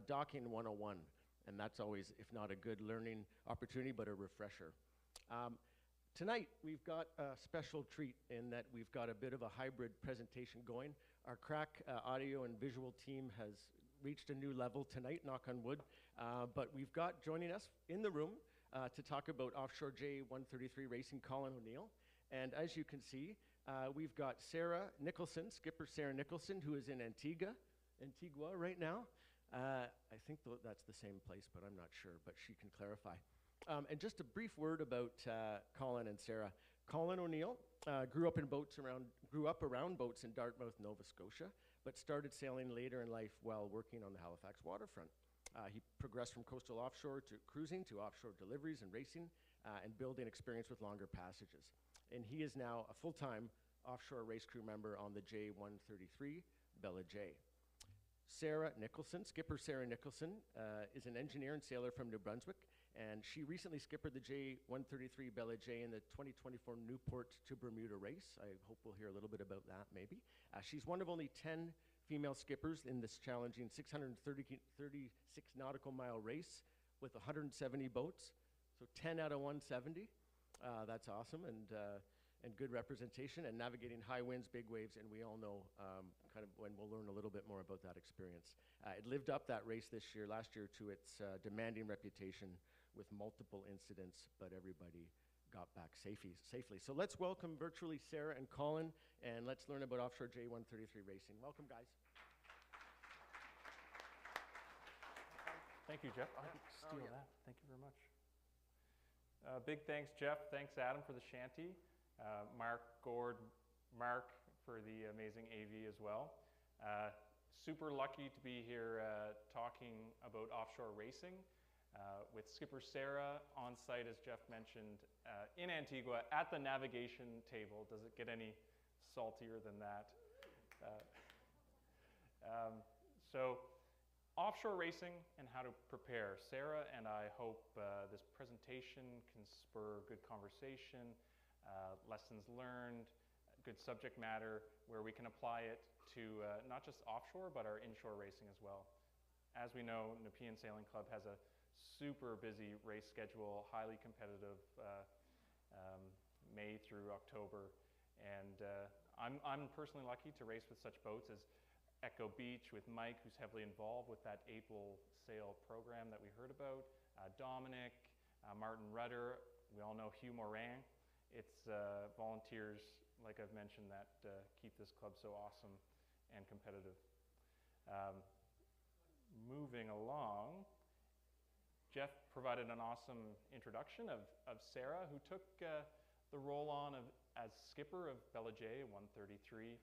Docking 101. And that's always, if not a good learning opportunity, but a refresher. Tonight, we've got a special treat in that we've got a bit of a hybrid presentation going. Our crack audio and visual team has reached a new level tonight, knock on wood. But we've got joining us in the room to talk about offshore J133 racing, Colin O'Neill. And as you can see, we've got Sarah Nicholson, skipper Sarah Nicholson, who is in Antigua right now. I think that's the same place, but I'm not sure, but she can clarify. And just a brief word about Colin and Sarah. Colin O'Neill grew up around boats in Dartmouth, Nova Scotia, but started sailing later in life while working on the Halifax waterfront. He progressed from coastal offshore to cruising to offshore deliveries and racing and building experience with longer passages. And he is now a full-time offshore race crew member on the J133 Bella J. Sarah Nicholson, skipper Sarah Nicholson, is an engineer and sailor from New Brunswick, and she recently skippered the J133 Bella J in the 2024 Newport to Bermuda race. I hope we'll hear a little bit about that, maybe. She's one of only 10 female skippers in this challenging 636 nautical mile race with 170 boats, so 10 out of 170. That's awesome, and good representation, and navigating high winds, big waves, and we all know kind of when we'll learn a little bit more about that experience. It lived up that race last year to its demanding reputation with multiple incidents, but everybody got back safely. So let's welcome virtually Sarah and Colin, and let's learn about offshore J133 racing. Welcome, guys. Thank you, Jeff. I can steal that. Thank you very much. Big thanks, Jeff. Thanks, Adam, for the shanty. Mark, Gord, Mark for the amazing AV as well. Super lucky to be here talking about offshore racing with skipper Sarah on site, as Jeff mentioned, in Antigua at the navigation table. Does it get any saltier than that? So offshore racing and how to prepare. Sarah and I hope this presentation can spur good conversation, lessons learned, good subject matter where we can apply it to not just offshore but our inshore racing as well. As we know, Nepean Sailing Club has a super busy race schedule, highly competitive May through October, and I'm personally lucky to race with such boats as Echo Beach with Mike, who's heavily involved with that April sail program that we heard about, Dominic, Martin Rudder, we all know Hugh Moran. It's volunteers, like I've mentioned, that keep this club so awesome and competitive. Moving along, Jeff provided an awesome introduction of Sarah, who took the role on as skipper of Bella J 133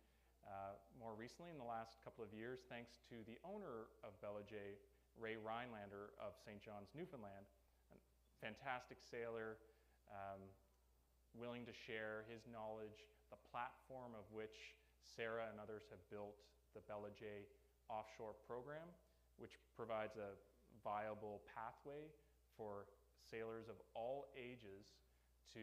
more recently in the last couple of years, thanks to the owner of Bella J, Ray Rhinelander of St. John's, Newfoundland, a fantastic sailor, willing to share his knowledge, the platform of which Sarah and others have built the Bella J offshore program, which provides a viable pathway for sailors of all ages to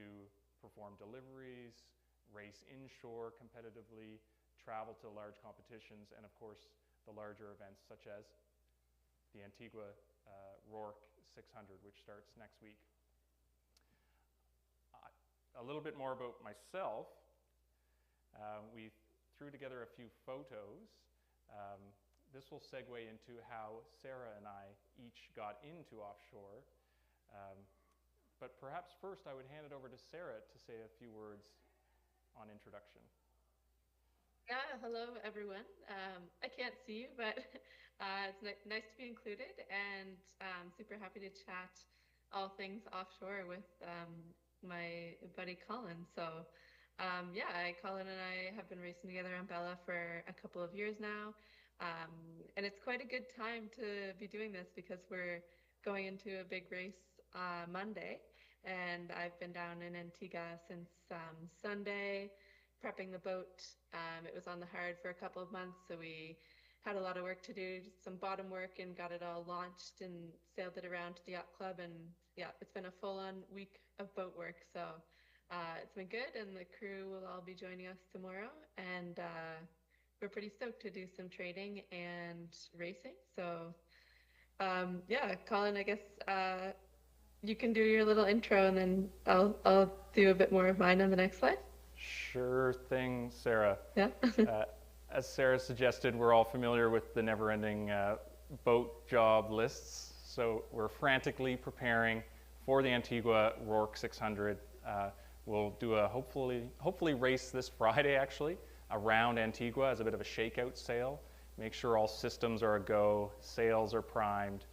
perform deliveries, race inshore competitively, travel to large competitions, and of course the larger events such as the Antigua Rourke 600, which starts next week. A little bit more about myself. We threw together a few photos. This will segue into how Sarah and I each got into offshore. But perhaps first I would hand it over to Sarah to say a few words on introduction. Yeah, hello everyone. I can't see you, but it's nice to be included, and I'm super happy to chat all things offshore with my buddy Colin. So yeah, Colin and I have been racing together on Bella for a couple of years now, and it's quite a good time to be doing this because we're going into a big race Monday, and I've been down in Antigua since Sunday, prepping the boat. It was on the hard for a couple of months, so we had a lot of work to do, just some bottom work, and got it all launched and sailed it around to the yacht club. And yeah, it's been a full-on week of boat work, so it's been good, and the crew will all be joining us tomorrow, and we're pretty stoked to do some trading and racing. So Yeah, Colin, I guess you can do your little intro, and then I'll do a bit more of mine on the next slide. Sure thing, Sarah. Yeah. As Sarah suggested, we're all familiar with the never-ending boat job lists, so we're frantically preparing for the Antigua Rourke 600. We'll do a hopefully race this Friday, actually, around Antigua as a bit of a shakeout sail. Make sure all systems are a go, sails are primed.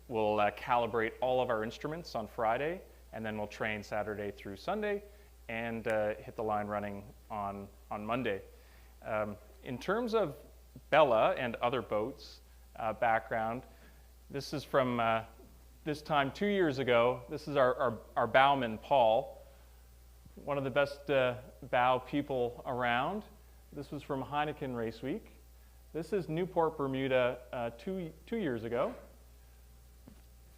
We'll calibrate all of our instruments on Friday, and then we'll train Saturday through Sunday and hit the line running on Monday. In terms of Bella and other boats background, this is from this time 2 years ago. This is our bowman, Paul, one of the best bow people around. This was from Heineken Race Week. This is Newport, Bermuda, two years ago.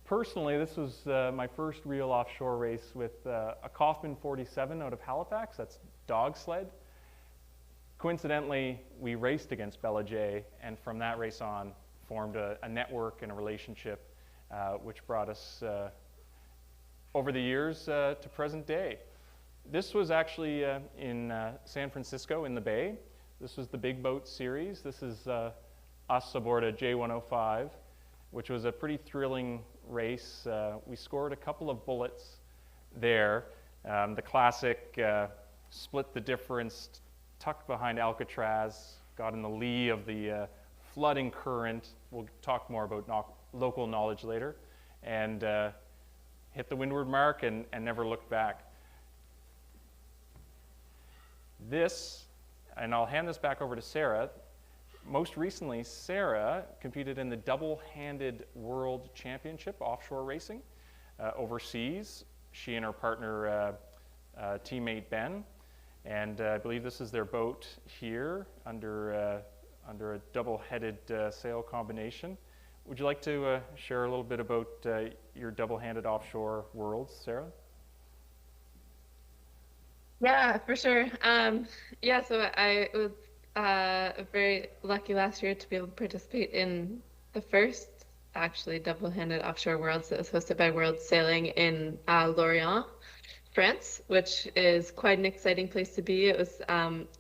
Personally, this was my first real offshore race with a Kaufman 47 out of Halifax. That's dog sled. Coincidentally, we raced against Bella J, and from that race on, formed a network and a relationship, which brought us over the years to present day. This was actually in San Francisco in the Bay. This was the Big Boat Series. This is us aboard a J133’s, which was a pretty thrilling race. We scored a couple of bullets there. The classic split the difference, tucked behind Alcatraz, got in the lee of the flooding current. We'll talk more about local knowledge later. And hit the windward mark and never looked back. This, and I'll hand this back over to Sarah. Most recently, Sarah competed in the double-handed World Championship offshore racing overseas. She and her partner, teammate Ben, and I believe this is their boat here under a double-headed sail combination. Would you like to share a little bit about your double-handed offshore worlds, Sarah? Yeah, for sure. Yeah, so I was very lucky last year to be able to participate in the first, actually, double-handed offshore worlds that was hosted by World Sailing in Lorient, France, which is quite an exciting place to be. It was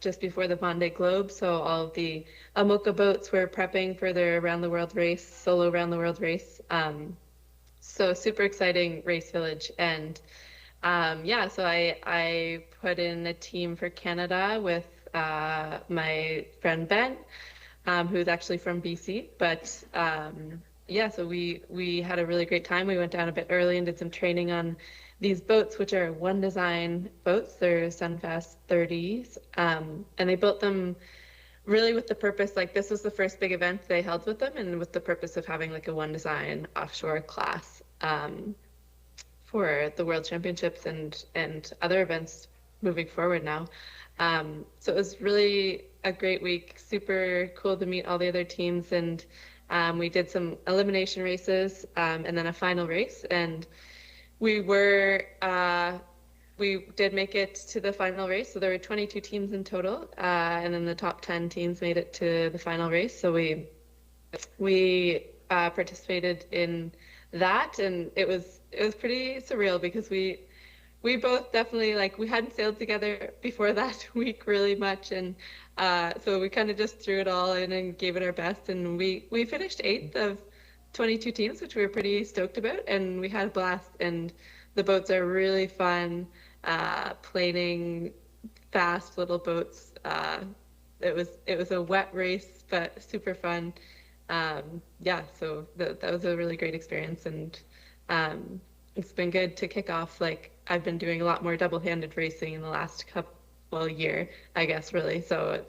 just before the Vendée Globe, so all of the Amoca boats were prepping for their around-the-world race, solo around-the-world race. So super exciting race village. And yeah, so I put in a team for Canada with my friend Ben, who's actually from BC. But yeah, so we had a really great time. We went down a bit early and did some training on these boats, which are One Design boats. They're Sunfast 30s. And they built them really with the purpose, like this was the first big event they held with them, and with the purpose of having like a One Design offshore class for the World Championships and other events moving forward now. So it was really a great week, super cool to meet all the other teams, and we did some elimination races and then a final race, and we did make it to the final race. So there were 22 teams in total, and then the top 10 teams made it to the final race. So we participated in that, and it was pretty surreal because we both definitely, like, we hadn't sailed together before that week really much, and so we kind of just threw it all in and gave it our best, and we finished 8th of 22 teams, which we were pretty stoked about, and we had a blast. And the boats are really fun, planing, fast little boats. It was a wet race, but super fun. Yeah, so that was a really great experience, and it's been good to kick off. Like, I've been doing a lot more double-handed racing in the last year, I guess, really. So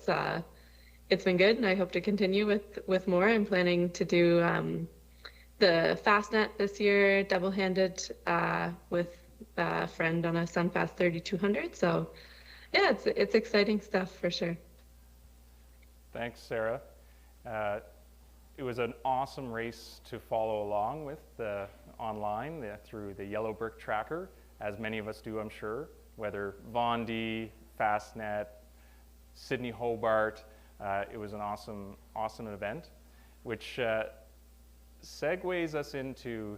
it's been good, and I hope to continue with more. I'm planning to do the Fastnet this year, double-handed with a friend on a Sunfast 3200. So yeah, it's exciting stuff for sure. Thanks, Sarah. It was an awesome race to follow along with online through the Yellow Brick Tracker, as many of us do, I'm sure, whether Vendée, Fastnet, Sydney Hobart. It was an awesome event, which segues us into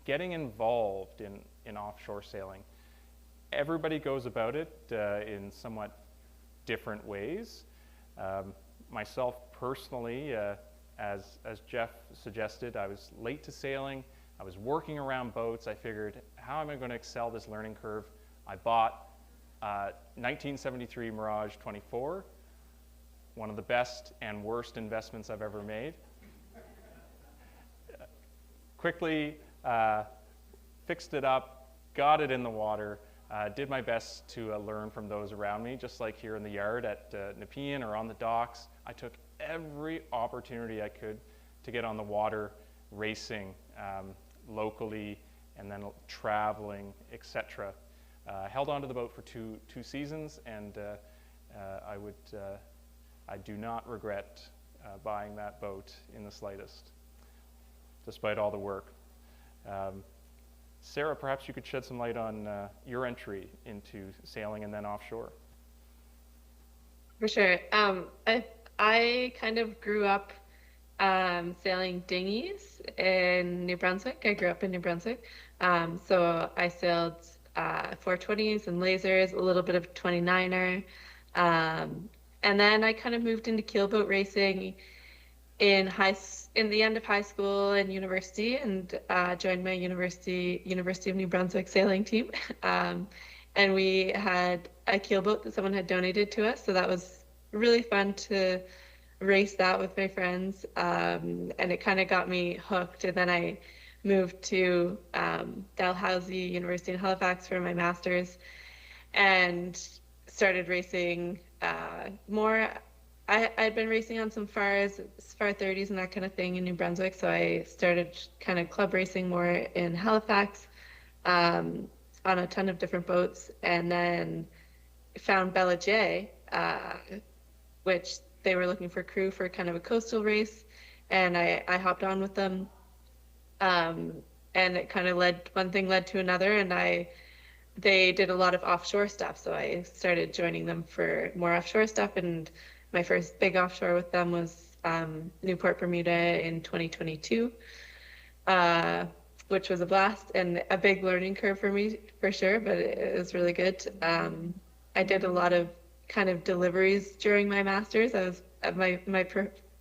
getting involved in offshore sailing. Everybody goes about it in somewhat different ways. Myself personally, as Jeff suggested, I was late to sailing. I was working around boats. I figured, how am I going to excel this learning curve? I bought 1973 Mirage 24, one of the best and worst investments I've ever made. Quickly fixed it up, got it in the water, did my best to learn from those around me, just like here in the yard at Nepean or on the docks. I took every opportunity I could to get on the water, racing locally, and then traveling, etc. Held onto the boat for two seasons, and I do not regret buying that boat in the slightest, despite all the work. Sarah, perhaps you could shed some light on your entry into sailing and then offshore. For sure. I kind of grew up sailing dinghies in New Brunswick. I grew up in New Brunswick. So I sailed 420s and lasers, a little bit of 29er. And then I kind of moved into keelboat racing in the end of high school and university, and joined my University of New Brunswick sailing team. And we had a keelboat that someone had donated to us, so that was really fun to race that with my friends, and it kind of got me hooked. And then I moved to Dalhousie University in Halifax for my master's and started racing more. I'd been racing on some FAR 30s and that kind of thing in New Brunswick, so I started kind of club racing more in Halifax on a ton of different boats, and then found Bella J, which they were looking for crew for kind of a coastal race, and I hopped on with them, and it kind of one thing led to another, and they did a lot of offshore stuff, so I started joining them for more offshore stuff, and my first big offshore with them was Newport, Bermuda in 2022, which was a blast and a big learning curve for me, for sure, but it was really good. I did a lot of kind of deliveries during my master's. My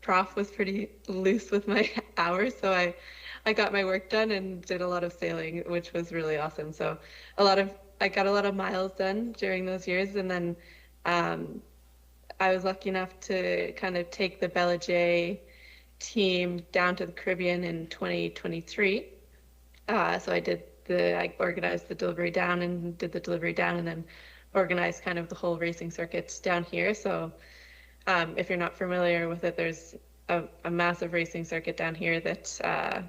prof was pretty loose with my hours, so I got my work done and did a lot of sailing, which was really awesome. So I got a lot of miles done during those years, and then I was lucky enough to kind of take the Bella J team down to the Caribbean in 2023. So I organized the delivery down and did the delivery down, and then organized kind of the whole racing circuit down here. So if you're not familiar with it, there's a massive racing circuit down here that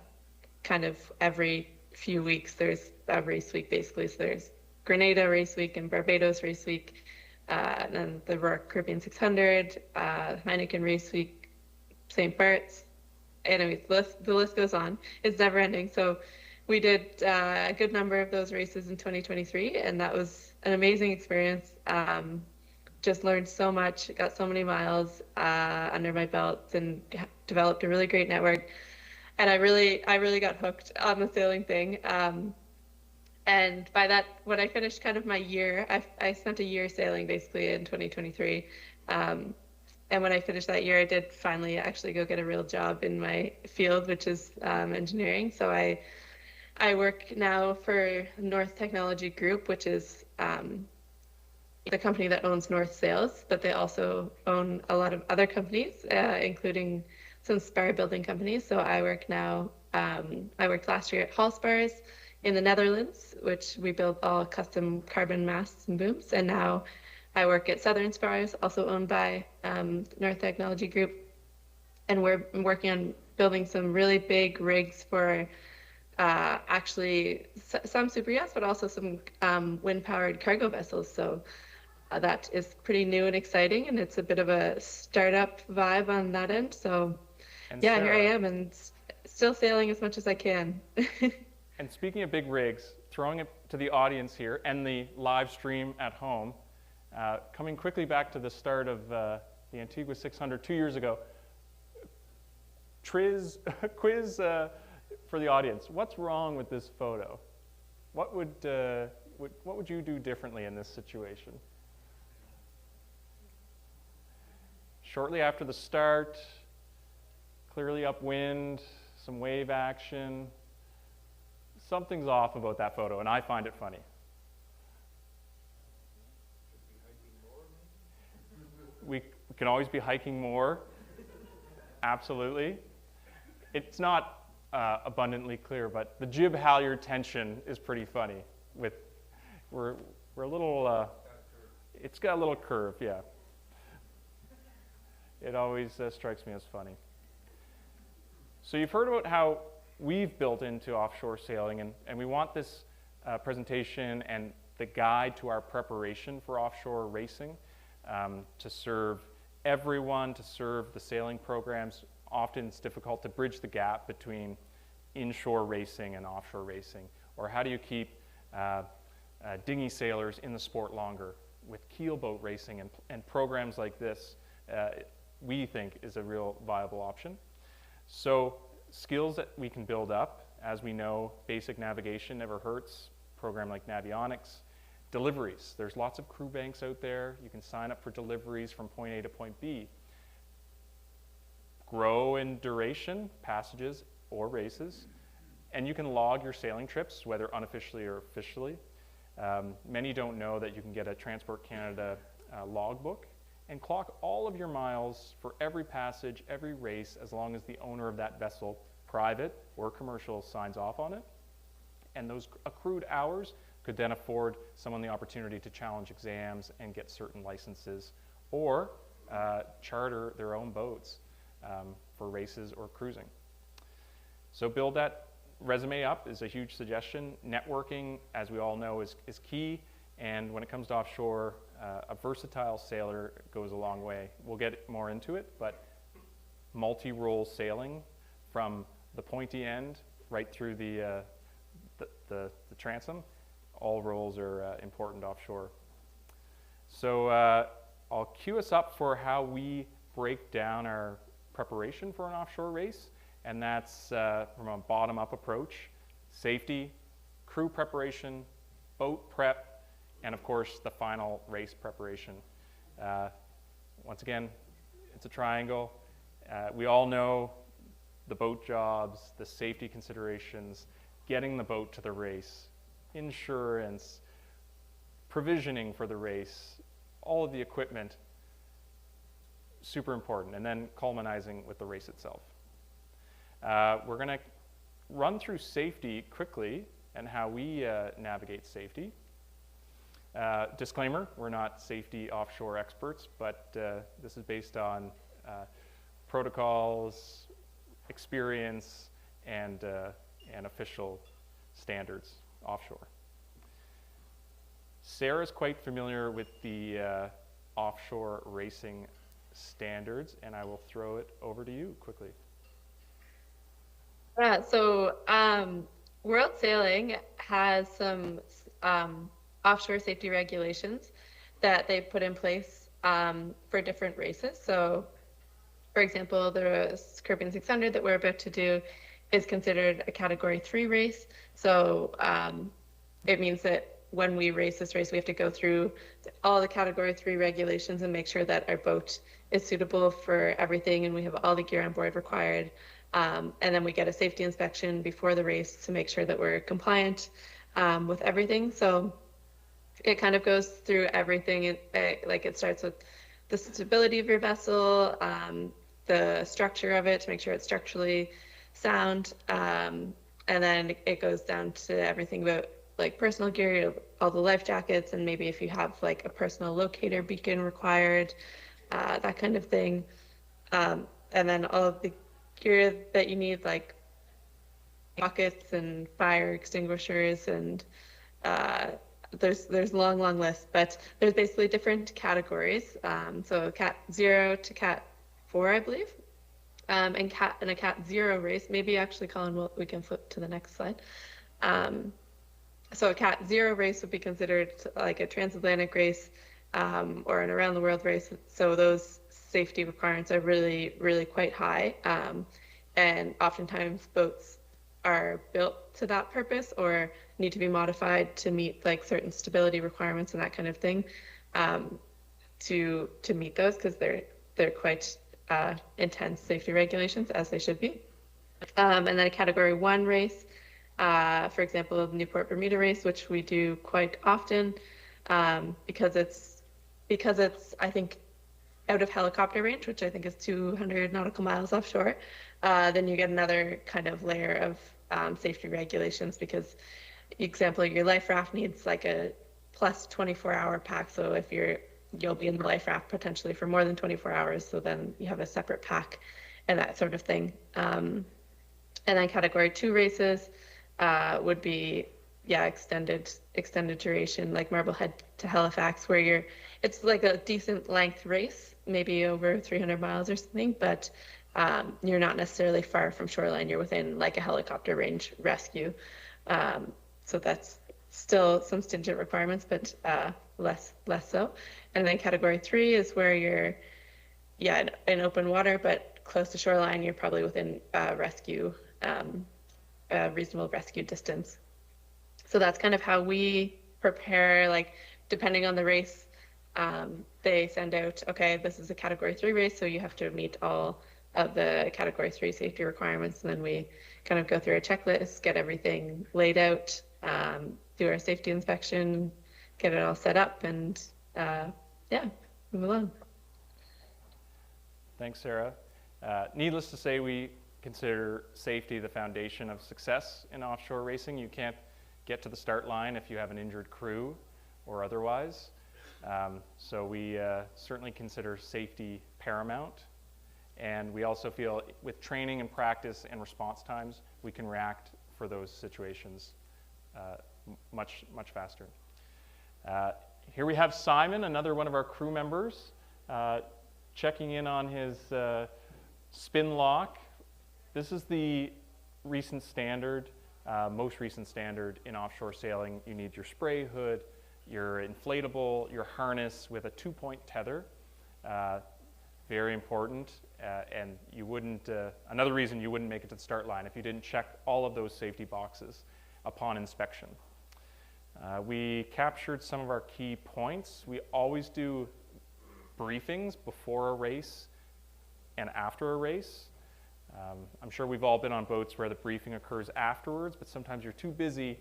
kind of every few weeks there's a race week, basically. So there's Grenada race week and Barbados race week, and then the Royal Caribbean 600, Heineken race week, St. Bart's. Anyways, the list goes on. It's never ending. So we did a good number of those races in 2023, and that was an amazing experience. Just learned so much, got so many miles under my belt, and developed a really great network. And I really got hooked on the sailing thing. And by that, when I finished kind of my year, I spent a year sailing basically in 2023. And when I finished that year, I did finally actually go get a real job in my field, which is engineering. So I work now for North Technology Group, which is the company that owns North Sails, but they also own a lot of other companies, including some spar building companies. So I work now, I worked last year at Hall Spars in the Netherlands, which we build all custom carbon masts and booms. And now I work at Southern Spars, also owned by North Technology Group. And we're working on building some really big rigs for actually some super yachts, but also some wind-powered cargo vessels. So that is pretty new and exciting, and it's a bit of a startup vibe on that end. So and yeah, Sarah, here I am, and still sailing as much as I can. And speaking of big rigs, throwing it to the audience here and the live stream at home, coming quickly back to the start of the Antigua 600 2 years ago, quiz for the audience. What's wrong with this photo? What would you do differently in this situation? Shortly after the start, clearly upwind, some wave action. Something's off about that photo, and I find it funny. We can always be hiking more. Absolutely. It's not abundantly clear, but the jib halyard tension is pretty funny. We're a little. It's got a little curve, yeah. It always strikes me as funny. So you've heard about how we've built into offshore sailing, and we want this presentation and the guide to our preparation for offshore racing to serve everyone, to serve the sailing programs. Often it's difficult to bridge the gap between inshore racing and offshore racing. Or how do you keep dinghy sailors in the sport longer? With keelboat racing and programs like this, we think is a real viable option. So skills that we can build up, as we know, basic navigation never hurts, program like Navionics. Deliveries, there's lots of crew banks out there. You can sign up for deliveries from point A to point B. Grow in duration, passages or races, and you can log your sailing trips, whether unofficially or officially. Many don't know that you can get a Transport Canada logbook and clock all of your miles for every passage, every race, as long as the owner of that vessel, private or commercial, signs off on it. And those accrued hours could then afford someone the opportunity to challenge exams and get certain licenses, or charter their own boats for races or cruising. So build that resume up is a huge suggestion. Networking, as we all know, is key. And when it comes to offshore, a versatile sailor goes a long way. We'll get more into it, but multi-role sailing from the pointy end right through the transom, all roles are important offshore. So I'll cue us up for how we break down our preparation for an offshore race, and that's from a bottom-up approach: safety, crew preparation, boat prep, and of course the final race preparation. Once again, it's a triangle. We all know the boat jobs, the safety considerations, getting the boat to the race, insurance, provisioning for the race, all of the equipment, super important, and then culminating with the race itself. We're going to run through safety quickly and how we navigate safety. Disclaimer, we're not safety offshore experts, but this is based on protocols, experience, and official standards offshore. Sarah's quite familiar with the offshore racing standards, and I will throw it over to you quickly. Yeah, so World Sailing has some offshore safety regulations that they've put in place for different races. So, for example, the Caribbean 600 that we're about to do is considered a Category 3 race. So it means that when we race this race, we have to go through all the Category 3 regulations and make sure that our boat is suitable for everything and we have all the gear on board required. And then we get a safety inspection before the race to make sure that we're compliant with everything. So it kind of goes through everything. It starts with the stability of your vessel, the structure of it to make sure it's structurally sound, and then it goes down to everything about like personal gear, all the life jackets, and maybe if you have like a personal locator beacon required, that kind of thing. And then all of the gear that you need, like buckets and fire extinguishers, and there's a long list, but there's basically different categories. So Cat 0 to Cat 4, I believe. And a Cat 0 race, maybe actually, Colin, we can flip to the next slide. So a Cat 0 race would be considered like a transatlantic race or an around the world race. So those safety requirements are really quite high. and oftentimes boats are built to that purpose or need to be modified to meet like certain stability requirements and that kind of thing, um, to meet those, because they're quite intense safety regulations, as they should be. And then a Category 1 race, for example, the Newport Bermuda race, which we do quite often, because it's I think out of helicopter range, which I think is 200 nautical miles offshore. Then you get another kind of layer of safety regulations, because, example, your life raft needs like a plus 24-hour pack. So if you'll be in the life raft potentially for more than 24 hours, so then you have a separate pack and that sort of thing. And then Category 2 races would be, yeah, extended duration, like Marblehead to Halifax, where it's like a decent length race, maybe over 300 miles or something, but you're not necessarily far from shoreline. You're within like a helicopter range rescue. So that's still some stringent requirements, but less so. And then Category 3 is where you're, yeah, in open water, but close to shoreline. You're probably within rescue, reasonable rescue distance. So that's kind of how we prepare, like, depending on the race. They send out, okay, this is a Category 3 race, so you have to meet all of the Category 3 safety requirements. And then we kind of go through a checklist, get everything laid out, do our safety inspection, get it all set up, and yeah, move along. Thanks, Sarah. Needless to say, we consider safety the foundation of success in offshore racing. You can't get to the start line if you have an injured crew or otherwise. So we certainly consider safety paramount. And we also feel with training and practice and response times, we can react for those situations much faster. Here we have Simon, another one of our crew members, checking in on his spin lock. This is the recent standard, most recent standard in offshore sailing. You need your spray hood, your inflatable, your harness with a 2-point tether. Very important. And you wouldn't, another reason you wouldn't make it to the start line if you didn't check all of those safety boxes upon inspection. We captured some of our key points. We always do briefings before a race and after a race. I'm sure we've all been on boats where the briefing occurs afterwards, but sometimes you're too busy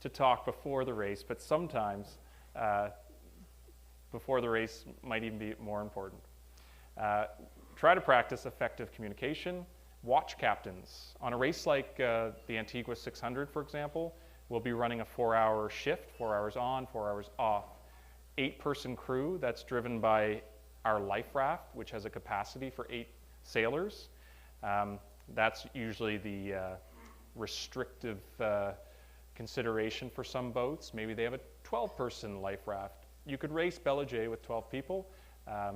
to talk before the race, but sometimes before the race might even be more important. Try to practice effective communication. Watch captains. On a race like the Antigua 600, for example, we'll be running a 4-hour shift, 4 hours on, 4 hours off. 8-person crew that's driven by our life raft, which has a capacity for 8 sailors. That's usually the restrictive consideration for some boats. Maybe they have a 12-person life raft. You could race Bella J with 12 people, a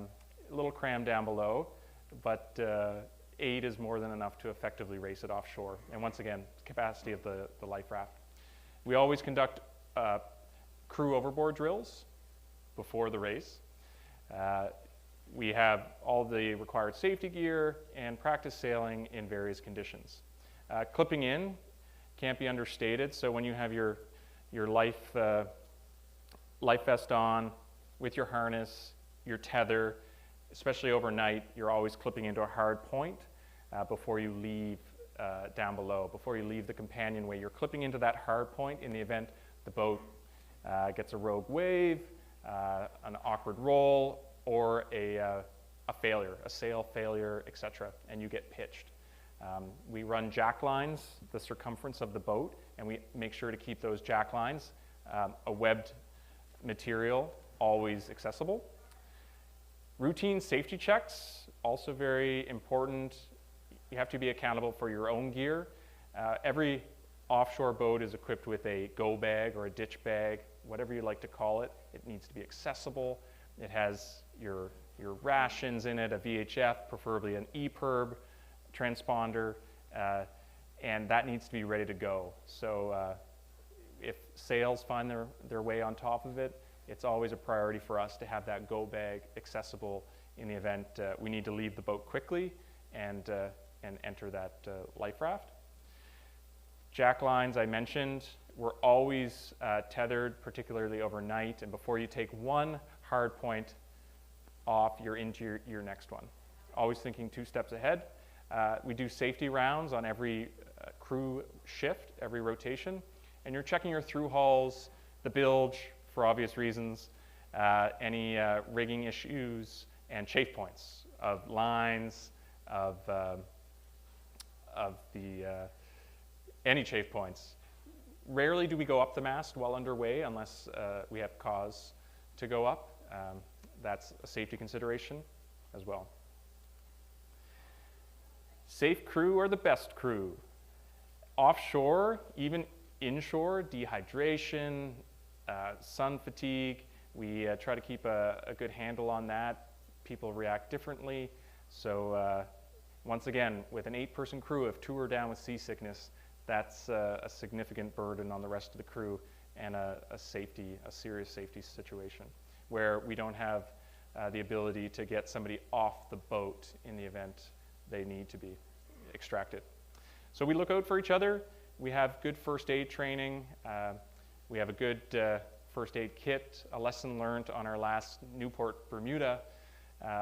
little crammed down below, but 8 is more than enough to effectively race it offshore. And once again, capacity of the life raft. We always conduct crew overboard drills before the race. We have all the required safety gear and practice sailing in various conditions. Clipping in can't be understated. So when you have your life vest on with your harness, your tether, especially overnight, you're always clipping into a hard point before you leave down below. Before you leave the companionway, you're clipping into that hard point in the event the boat gets a rogue wave, an awkward roll, or a failure, a sail failure, etc., and you get pitched. We run jack lines the circumference of the boat, and we make sure to keep those jack lines, a webbed material, always accessible. Routine safety checks, also very important. You have to be accountable for your own gear. Every offshore boat is equipped with a go bag or a ditch bag, whatever you like to call it. It needs to be accessible. It has your rations in it, a VHF, preferably an EPIRB transponder, and that needs to be ready to go. So if sails find their way on top of it, it's always a priority for us to have that go bag accessible in the event we need to leave the boat quickly and and enter that life raft. Jack lines I mentioned were always tethered, particularly overnight, and before you take one hard point off, you're into your next one. Always thinking 2 steps ahead. We do safety rounds on every crew shift, every rotation, and you're checking your through hauls, the bilge for obvious reasons, any rigging issues, and chafe points of lines, of any chafe points. Rarely do we go up the mast while underway unless we have cause to go up. That's a safety consideration as well. Safe crew are the best crew. Offshore, even inshore, dehydration, sun fatigue, we try to keep a good handle on that. People react differently. So once again, with an 8-person crew, if 2 are down with seasickness, that's a significant burden on the rest of the crew and a serious safety situation where we don't have the ability to get somebody off the boat in the event they need to be extracted. So we look out for each other. We have good first aid training. We have a good first aid kit, a lesson learned on our last Newport, Bermuda.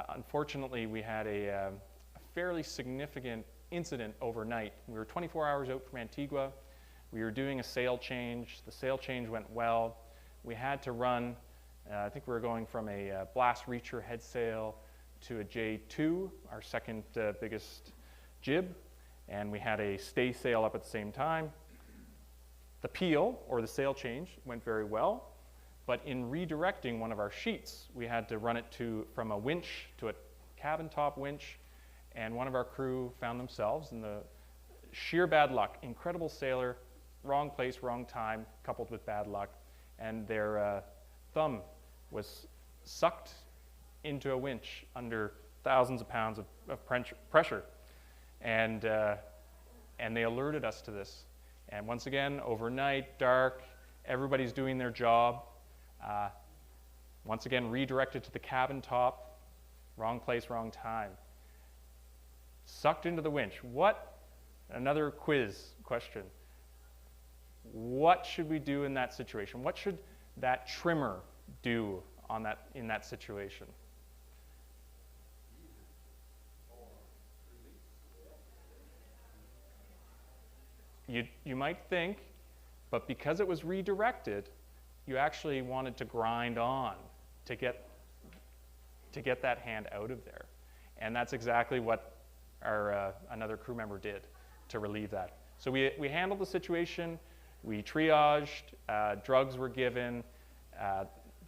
Unfortunately, we had a fairly significant incident overnight. We were 24 hours out from Antigua. We were doing a sail change. The sail change went well. We had to run, I think we were going from a blast reacher head sail to a J2, our second biggest jib, and we had a stay sail up at the same time. The peel, or the sail change, went very well, but in redirecting one of our sheets, we had to run it from a winch to a cabin top winch, and one of our crew found themselves in the sheer bad luck, incredible sailor, wrong place, wrong time, coupled with bad luck, and their thumb was sucked into a winch under thousands of pounds of pressure. And they alerted us to this. And once again, overnight, dark, everybody's doing their job. Once again, redirected to the cabin top, wrong place, wrong time. Sucked into the winch. Another quiz question. What should we do in that situation? What should that trimmer do in that situation? You might think, but because it was redirected, you actually wanted to grind on to get that hand out of there. And that's exactly what another crew member did to relieve that. So we handled the situation, we triaged, drugs were given,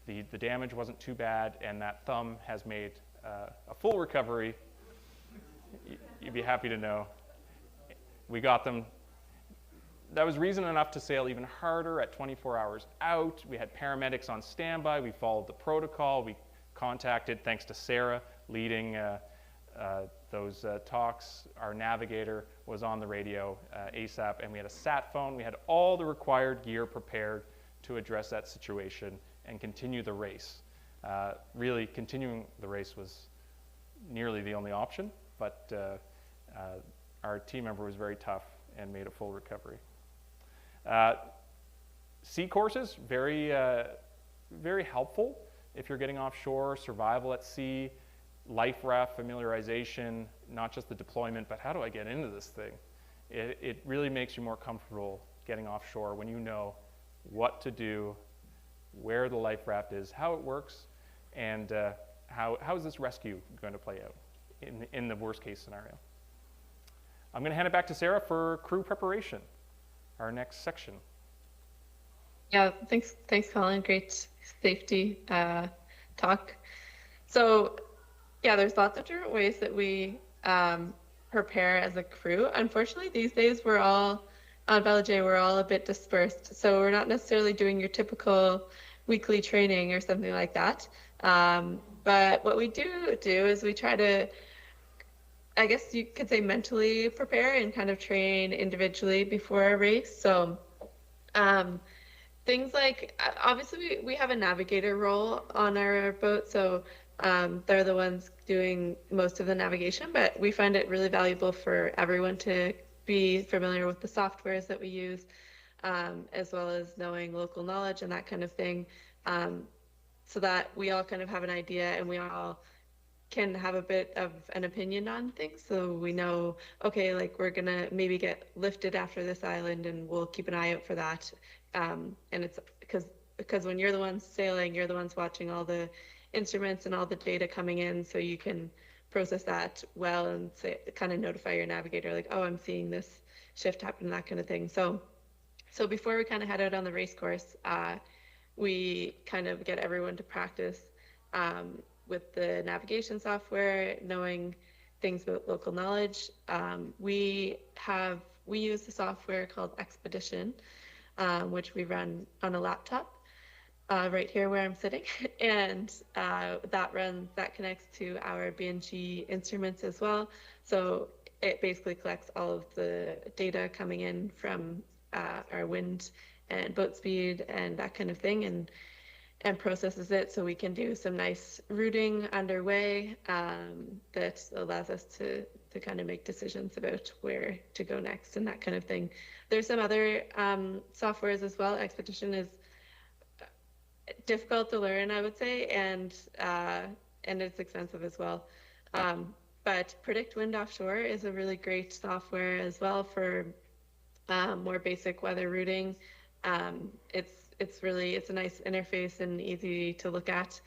the damage wasn't too bad, and that thumb has made a full recovery. You'd be happy to know. We got them. That was reason enough to sail even harder at 24 hours out. We had paramedics on standby. We followed the protocol. We contacted, thanks to Sarah leading those talks, our navigator was on the radio ASAP, and we had a sat phone. We had all the required gear prepared to address that situation and continue the race. Really, continuing the race was nearly the only option, but our team member was very tough and made a full recovery. Sea courses, very helpful if you're getting offshore, survival at sea, life raft familiarization, not just the deployment, but how do I get into this thing? It really makes you more comfortable getting offshore when you know what to do, where the life raft is, how it works, and how is this rescue going to play out in the worst case scenario. I'm going to hand it back to Sarah for crew preparation, our next section. Yeah, thanks, Colin. Great safety talk. So, yeah, there's lots of different ways that we prepare as a crew. Unfortunately, these days we're all on Bella J, we're all a bit dispersed. So we're not necessarily doing your typical weekly training or something like that. But what we do is we try to, I guess you could say, mentally prepare and kind of train individually before a race. So things like, obviously we have a navigator role on our boat, so They're the ones doing most of the navigation, but we find it really valuable for everyone to be familiar with the softwares that we use, as well as knowing local knowledge and that kind of thing, um, so that we all kind of have an idea and we all can have a bit of an opinion on things. So we know, okay, like we're gonna maybe get lifted after this island, and we'll keep an eye out for that. And it's because when you're the ones sailing, you're the ones watching all the instruments and all the data coming in, so you can process that well and say, kind of notify your navigator, like, oh, I'm seeing this shift happen, that kind of thing. So before we kind of head out on the race course, we kind of get everyone to practice with the navigation software, knowing things about local knowledge. We use the software called Expedition, which we run on a laptop right here where I'm sitting, and that connects to our BNG instruments as well. So it basically collects all of the data coming in from our wind and boat speed and that kind of thing, and processes it so we can do some nice routing underway that allows us to kind of make decisions about where to go next and that kind of thing. There's some other softwares as well. Expedition is difficult to learn, I would say, and it's expensive as well. But Predict Wind Offshore is a really great software as well for more basic weather routing. It's a nice interface and easy to look at.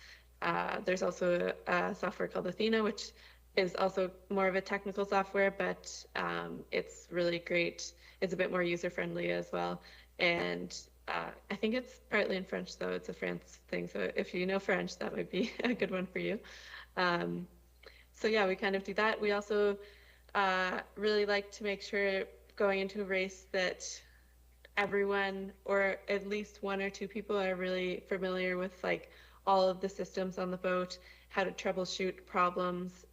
There's also a software called Athena, which is also more of a technical software, but it's really great. It's a bit more user friendly as well, and I think it's partly in French, though. It's a France thing, so if you know French, that might be a good one for you. So yeah, we kind of do that. We also really like to make sure going into a race that everyone, or at least one or two people, are really familiar with like all of the systems on the boat, how to troubleshoot problems,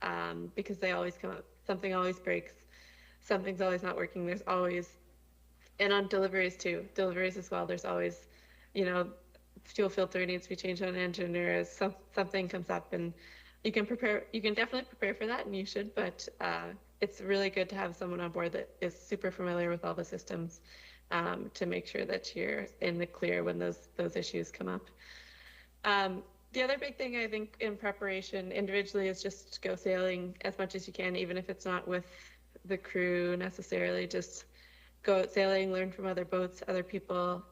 because they always come up. Something always breaks, something's always not working. There's always, and on deliveries too, deliveries as well, there's always, you know, fuel filter needs to be changed on an engine, or something comes up, and you can definitely prepare for that, and you should, but it's really good to have someone on board that is super familiar with all the systems, to make sure that you're in the clear when those issues come up. The other big thing I think in preparation individually is just go sailing as much as you can, even if it's not with the crew necessarily. Just go out sailing, learn from other boats, other people,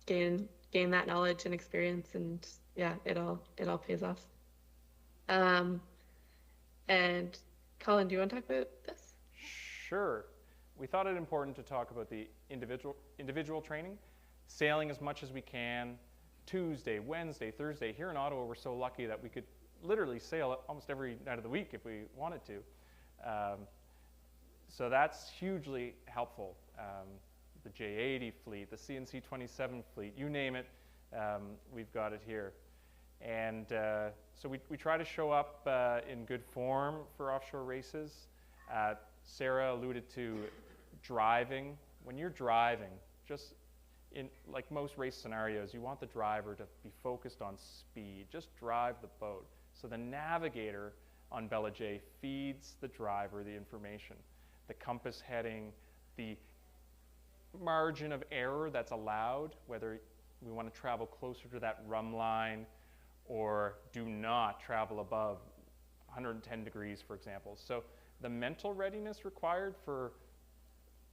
gain that knowledge and experience, and yeah, it all pays off. And Colin, do you want to talk about this? Sure. We thought it important to talk about the individual training, sailing as much as we can, Tuesday, Wednesday, Thursday. Here in Ottawa, we're so lucky that we could literally sail almost every night of the week if we wanted to. So that's hugely helpful. The J80 fleet, the CNC 27 fleet, you name it, we've got it here. And so we try to show up in good form for offshore races. Sarah alluded to driving. When you're driving, just in like most race scenarios, you want the driver to be focused on speed. Just drive the boat. So the navigator on Bella J feeds the driver the information, the compass heading, the margin of error that's allowed, whether we want to travel closer to that rum line or do not travel above 110 degrees, for example. So the mental readiness required for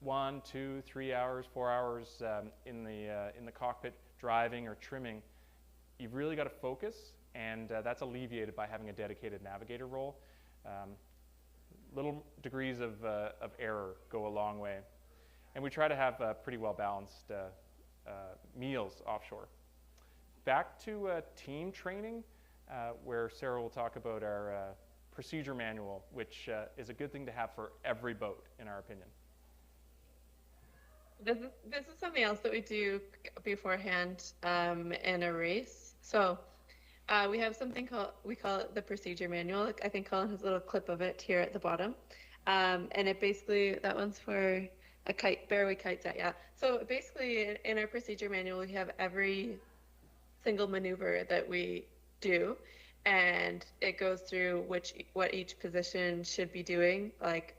1, 2, 3 hours, 4 hours in the cockpit driving or trimming, you've really got to focus, and that's alleviated by having a dedicated navigator role. Little degrees of error go a long way. And we try to have pretty well-balanced meals offshore. Back to team training, where Sarah will talk about our procedure manual, which is a good thing to have for every boat, in our opinion. This is something else that we do beforehand in a race. So we have something we call it the procedure manual. I think Colin has a little clip of it here at the bottom. And it basically, that one's for a kite, Bearway kite set, yeah. So basically in our procedure manual, we have every single maneuver that we do. and it goes through what each position should be doing, like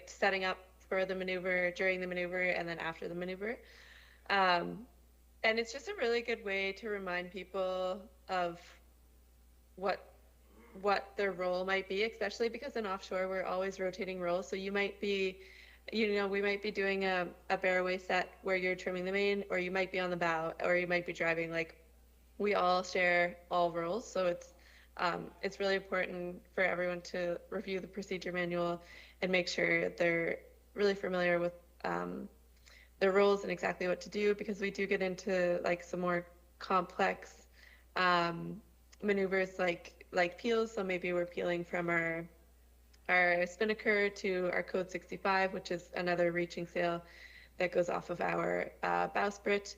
setting up for the maneuver, during the maneuver, and then after the maneuver. Um, and it's just a really good way to remind people of what their role might be, especially because in offshore we're always rotating roles. So you might be, we might be doing a bear away set where you're trimming the main, or you might be on the bow, or you might be driving. Like, we all share all roles, so it's really important for everyone to review the procedure manual and make sure they're really familiar with their roles and exactly what to do, because we do get into like some more complex um, maneuvers like peels. So maybe we're peeling from our spinnaker to our code 65, which is another reaching sail that goes off of our bowsprit.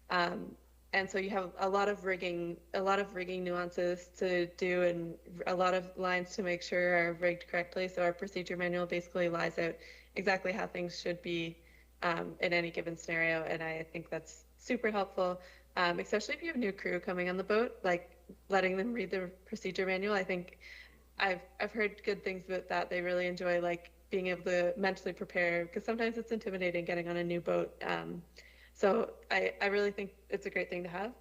Um, and so you have a lot of rigging nuances to do, and a lot of lines to make sure are rigged correctly. So our procedure manual basically lies out exactly how things should be in any given scenario, and I think that's super helpful, especially if you have new crew coming on the boat. Like, letting them read the procedure manual. I think I've heard good things about that. They really enjoy like being able to mentally prepare, because sometimes it's intimidating getting on a new boat. So I really think it's a great thing to have.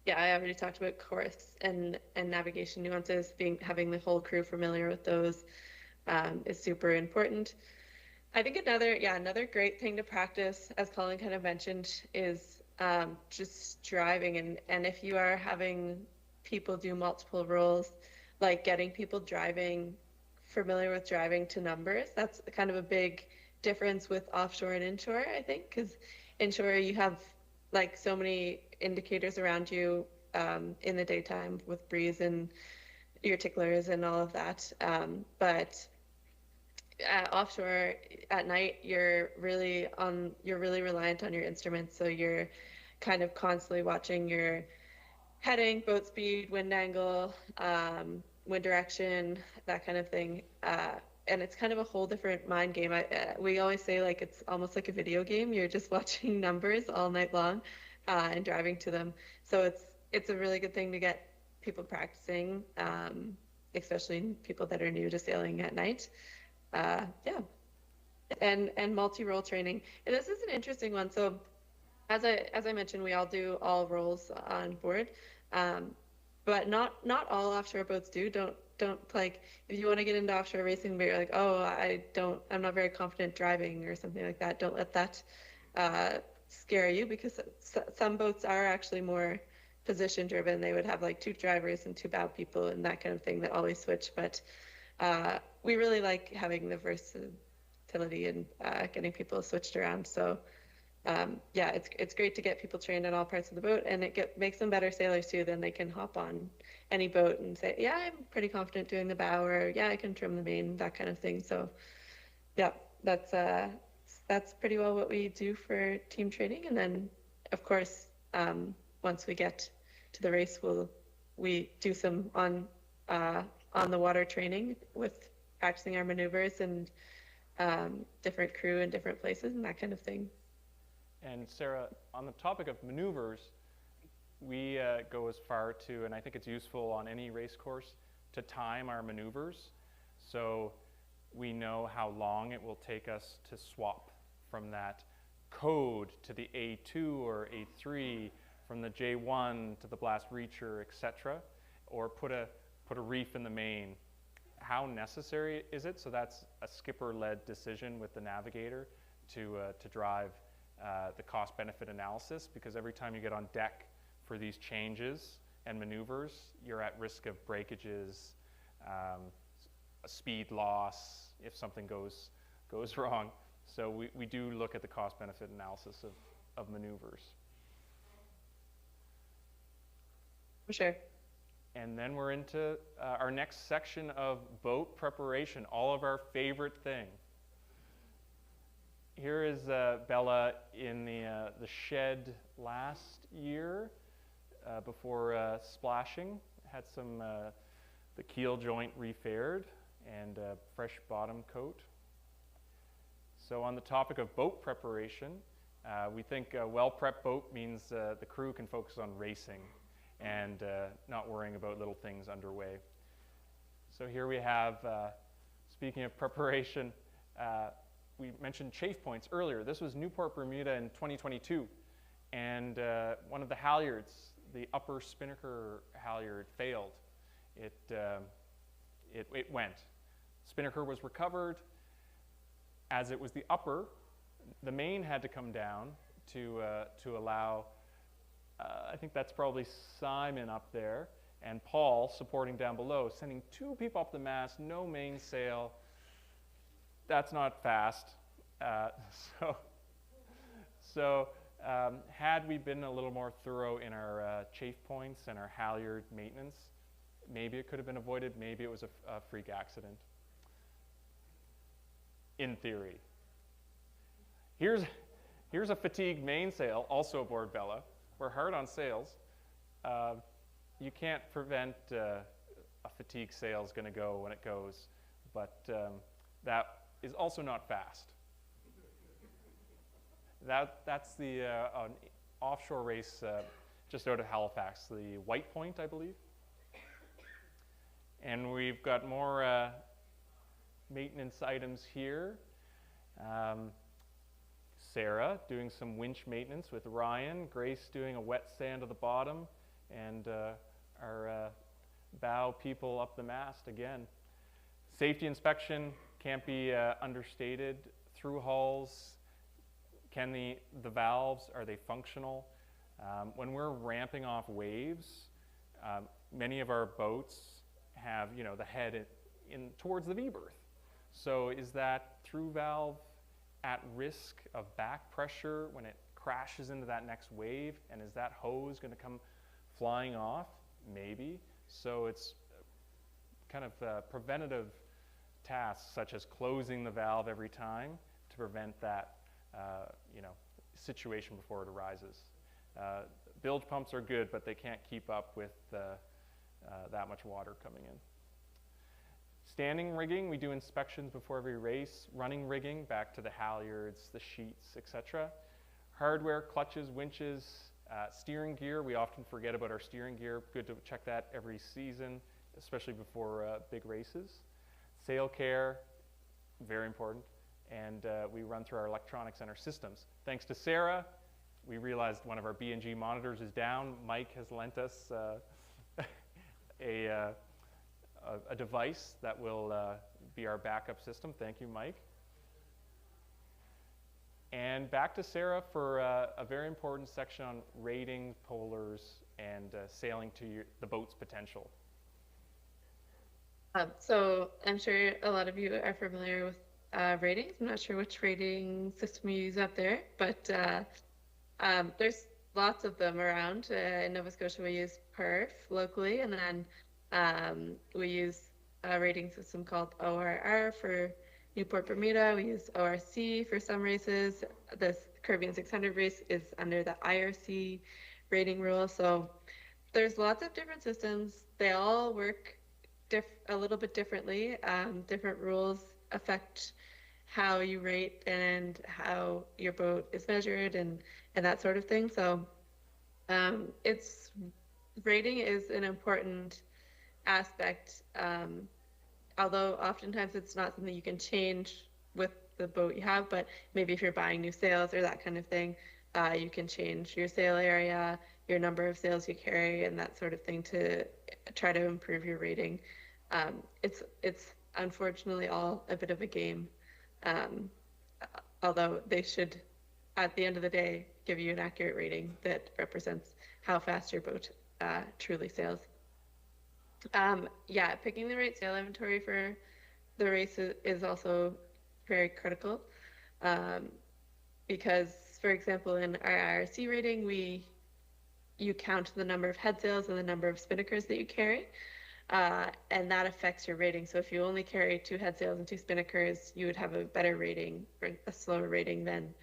Yeah, I already talked about course and navigation nuances. Having the whole crew familiar with those is super important. I think another great thing to practice, as Colin kind of mentioned, is just driving. And if you are having people do multiple roles, like getting people familiar with driving to numbers, that's kind of a big difference with offshore and inshore, I think, because inshore you have like so many indicators around you in the daytime with breeze and your ticklers and all of that. But offshore at night, you're really reliant on your instruments. So you're kind of constantly watching your heading, boat speed, wind angle, wind direction, that kind of thing. And it's kind of a whole different mind game. We always say like it's almost like a video game. You're just watching numbers all night long and driving to them. So it's a really good thing to get people practicing, especially people that are new to sailing at night. Yeah, and multi-role training. And this is an interesting one. So as I mentioned, we all do all roles on board, um, but not all offshore boats do. Don't like, if you want to get into offshore racing, but you're like, oh, I'm not very confident driving or something like that. Don't let that scare you, because some boats are actually more position driven. They would have like two drivers and two bow people and that kind of thing that always switch. But we really like having the versatility and getting people switched around. So yeah, it's great to get people trained on all parts of the boat, and it makes them better sailors too. Then they can hop on any boat and say, yeah, I'm pretty confident doing the bow, or yeah, I can trim the main, that kind of thing. So yeah, that's pretty well what we do for team training. And then of course, once we get to the race, we do some on the water training with practicing our maneuvers and different crew in different places and that kind of thing. And Sarah, on the topic of maneuvers, we go as far to, and I think it's useful on any race course, to time our maneuvers. So we know how long it will take us to swap from that code to the A2 or A3, from the J1 to the blast reacher, etc., or put a reef in the main. How necessary is it? So that's a skipper-led decision with the navigator to drive the cost-benefit analysis, because every time you get on deck for these changes and maneuvers, you're at risk of breakages, a speed loss if something goes wrong. So we do look at the cost-benefit analysis of maneuvers. For sure. And then we're into our next section of boat preparation, all of our favorite thing. Here is Bella in the shed last year before splashing. Had the keel joint refaired and a fresh bottom coat. So on the topic of boat preparation, we think a well-prepped boat means the crew can focus on racing. and not worrying about little things underway. So here we have, speaking of preparation, we mentioned chafe points earlier. This was Newport, Bermuda in 2022, and one of the halyards, the upper spinnaker halyard, failed. It went. Spinnaker was recovered. As it was the upper, the main had to come down to allow, I think that's probably Simon up there, and Paul supporting down below, sending 2 people up the mast, no mainsail. That's not fast. Had we been a little more thorough in our chafe points and our halyard maintenance, maybe it could have been avoided. Maybe it was a freak accident. In theory. Here's a fatigued mainsail, also aboard Bella. We're hard on sails. You can't prevent a fatigue sail is going to go when it goes, but that is also not fast. That's the offshore race just out of Halifax, the White Point, I believe. And we've got more maintenance items here. Sarah doing some winch maintenance with Ryan, Grace doing a wet sand at the bottom, and our bow people up the mast again. Safety inspection can't be understated. Through hulls, can the valves, are they functional? When we're ramping off waves, many of our boats have, the head in towards the V-berth. So is that through valve at risk of back pressure when it crashes into that next wave? And is that hose going to come flying off? Maybe. So it's kind of preventative tasks such as closing the valve every time to prevent that situation before it arises. Bilge pumps are good, but they can't keep up with that much water coming in. Standing rigging, we do inspections before every race. Running rigging, back to the halyards, the sheets, etc. Hardware, clutches, winches, steering gear. We often forget about our steering gear. Good to check that every season, especially before big races. Sail care, very important. And we run through our electronics and our systems. Thanks to Sarah, we realized one of our B&G monitors is down. Mike has lent us a device that will be our backup system. Thank you, Mike. And back to Sarah for a very important section on rating, polars, and sailing to the boat's potential. So I'm sure a lot of you are familiar with ratings. I'm not sure which rating system you use up there, but there's lots of them around. In Nova Scotia, we use PERF locally, and then we use a rating system called ORR for Newport, Bermuda. We use ORC for some races. This Caribbean 600 race is under the IRC rating rule. So there's lots of different systems. They all work a little bit differently. Different rules affect how you rate and how your boat is measured and that sort of thing. So rating is an important aspect, although oftentimes it's not something you can change with the boat you have, but maybe if you're buying new sails or that kind of thing, you can change your sail area, your number of sails you carry, and that sort of thing to try to improve your rating. It's unfortunately all a bit of a game, although they should, at the end of the day, give you an accurate rating that represents how fast your boat truly sails. Picking the right sail inventory for the race is also very critical, because, for example, in our IRC rating, you count the number of head sails and the number of spinnakers that you carry, and that affects your rating. So if you only carry 2 head sails and 2 spinnakers, you would have a better rating or a slower rating than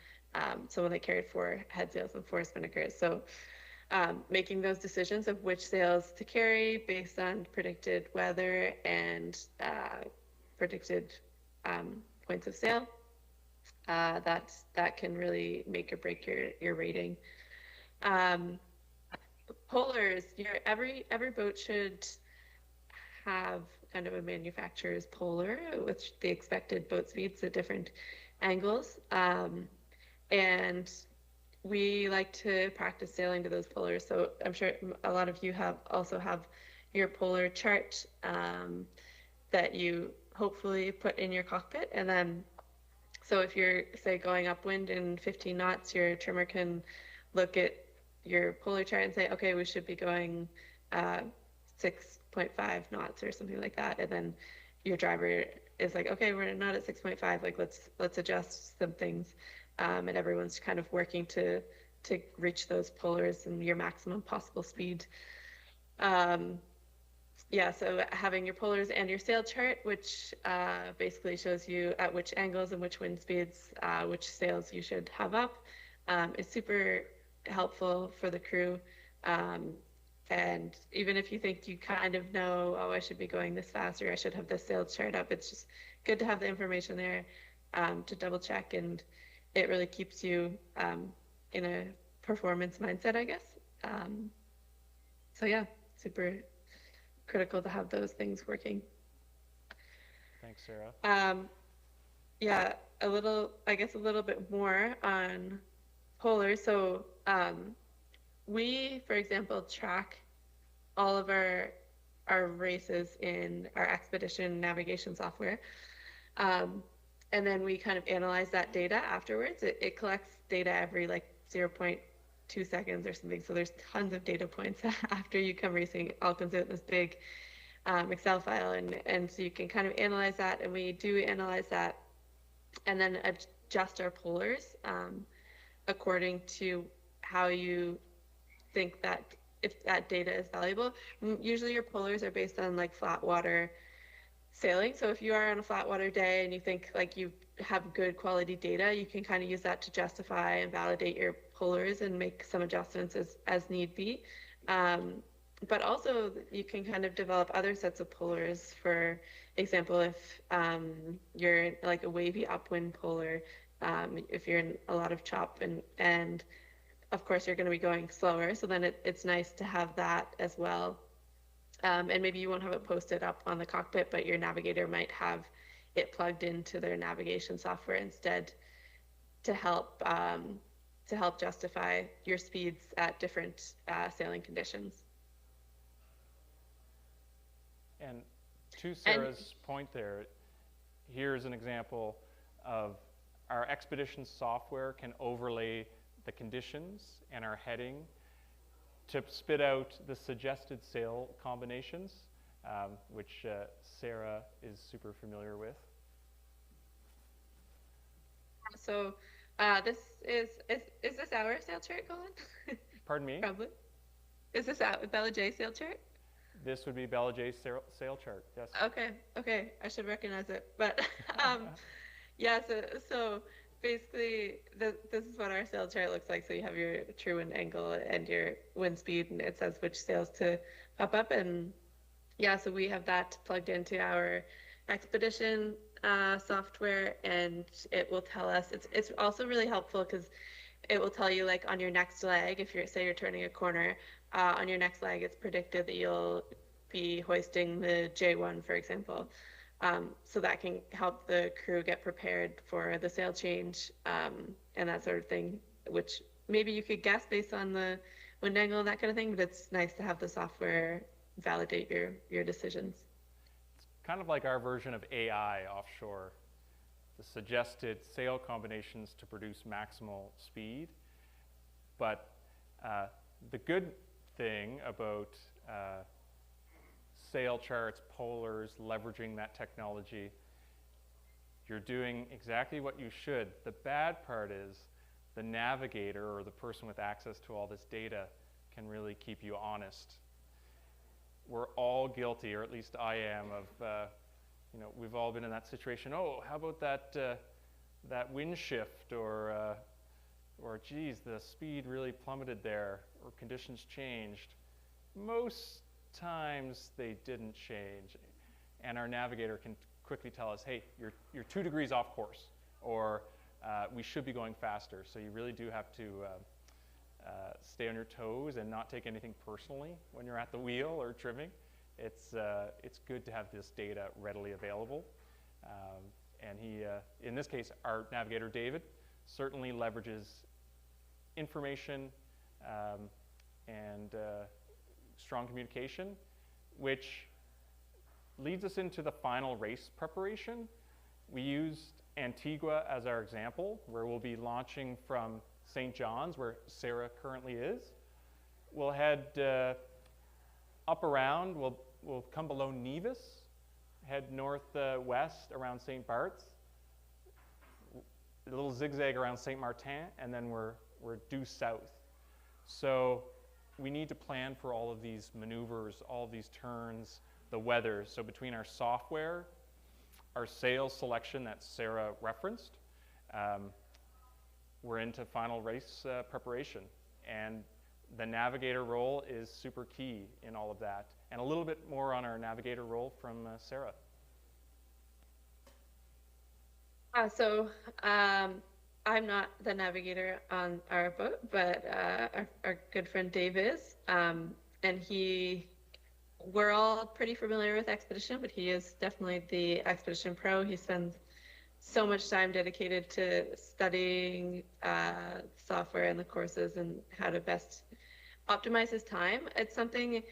someone that carried 4 head sails and 4 spinnakers. So making those decisions of which sails to carry based on predicted weather and predicted points of sail, that can really make or break your rating. polars, every boat should have kind of a manufacturer's polar with the expected boat speeds at different angles. And we like to practice sailing to those polars. So I'm sure a lot of you have your polar chart that you hopefully put in your cockpit. And then, so if you're, say, going upwind in 15 knots, your trimmer can look at your polar chart and say, okay, we should be going 6.5 knots or something like that. And then your driver is like, okay, we're not at 6.5, like let's adjust some things. And everyone's kind of working to reach those polars and your maximum possible speed. Yeah, so having your polars and your sail chart, which basically shows you at which angles and which wind speeds, which sails you should have up, is super helpful for the crew. And even if you think you kind of know, oh, I should be going this fast or I should have this sail chart up, it's just good to have the information there to double check, and it really keeps you in a performance mindset, I guess. So yeah, super critical to have those things working. Thanks, Sarah. Yeah, I guess a little bit more on polar. So we, for example, track all of our races in our expedition navigation software. And then we kind of analyze that data afterwards. It collects data every like 0.2 seconds or something. So there's tons of data points after you come racing. It all comes out in this big Excel file. And so you can kind of analyze that. And we do analyze that and then adjust our polars according to how you think that if that data is valuable. Usually your polars are based on like flat water sailing. So if you are on a flat water day and you think like you have good quality data, you can kind of use that to justify and validate your polars and make some adjustments as need be. But also you can kind of develop other sets of polars. For example, if you're like a wavy upwind polar, if you're in a lot of chop, and of course you're going to be going slower, so then it's nice to have that as well. And maybe you won't have it posted up on the cockpit, but your navigator might have it plugged into their navigation software instead to help justify your speeds at different sailing conditions. And to Sarah's point there, here's an example of our expedition software can overlay the conditions and our heading to spit out the suggested sail combinations, which Sarah is super familiar with. So this is this our sail chart, Colin? Pardon me? Probably. Is this Bella J sail chart? This would be Bella J's sail chart, yes. Okay, I should recognize it. But yeah, so basically this is what our sail chart looks like. So you have your true wind angle and your wind speed, and it says which sails to pop up. And yeah, so we have that plugged into our expedition software, and it will tell us. It's also really helpful because it will tell you, like, on your next leg, if you're turning a corner, on your next leg, it's predicted that you'll be hoisting the J1, for example. So that can help the crew get prepared for the sail change and that sort of thing, which maybe you could guess based on the wind angle and that kind of thing, but it's nice to have the software validate your decisions. It's kind of like our version of AI offshore, the suggested sail combinations to produce maximal speed. But the good thing about sail charts, polars, leveraging that technology, you're doing exactly what you should. The bad part is the navigator or the person with access to all this data can really keep you honest. We're all guilty, or at least I am, of we've all been in that situation. Oh, how about that wind shift, or geez, the speed really plummeted there, or conditions changed. Most times they didn't change, and our navigator can quickly tell us, hey, you're 2 degrees off course, or we should be going faster. So you really do have to stay on your toes and not take anything personally when you're at the wheel or trimming. It's good to have this data readily available. And he, in this case, our navigator, David, certainly leverages information and strong communication, which leads us into the final race preparation. We used Antigua as our example, where we'll be launching from St. John's, where Sarah currently is. We'll head up around, we'll come below Nevis, head northwest around St. Bart's, a little zigzag around St. Martin, and then we're due south. So we need to plan for all of these maneuvers, all of these turns, the weather. So between our software, our sail selection that Sarah referenced, we're into final race preparation. And the navigator role is super key in all of that. And a little bit more on our navigator role from Sarah. I'm not the navigator on our boat, but our good friend Dave is. And we're all pretty familiar with Expedition, but he is definitely the Expedition pro. He spends so much time dedicated to studying software and the courses and how to best optimize his time. It's something,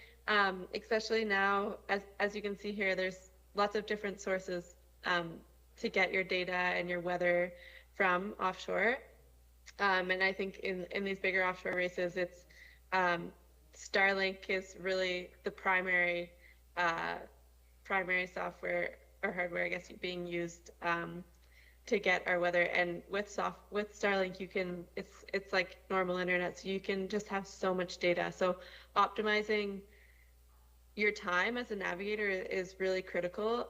especially now, as you can see here, there's lots of different sources to get your data and your weather from offshore. And I think in these bigger offshore races, it's Starlink is really the primary software or hardware, I guess, being used to get our weather. And with Starlink, it's like normal internet, so you can just have so much data. So optimizing your time as a navigator is really critical,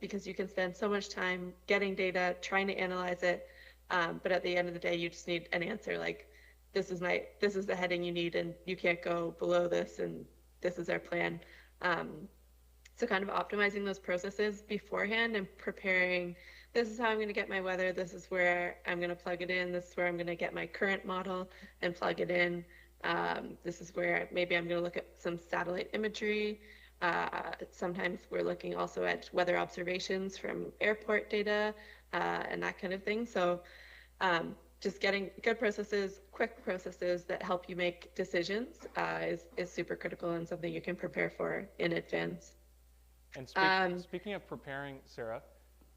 because you can spend so much time getting data, trying to analyze it, but at the end of the day, you just need an answer like, this is the heading you need, and you can't go below this, and this is our plan. So kind of optimizing those processes beforehand and preparing, this is how I'm going to get my weather, this is where I'm going to plug it in, this is where I'm going to get my current model and plug it in. This is where maybe I'm going to look at some satellite imagery. Sometimes we're looking also at weather observations from airport data and that kind of thing. So just getting good processes, quick processes that help you make decisions is super critical and something you can prepare for in advance. And speaking of preparing, Sarah,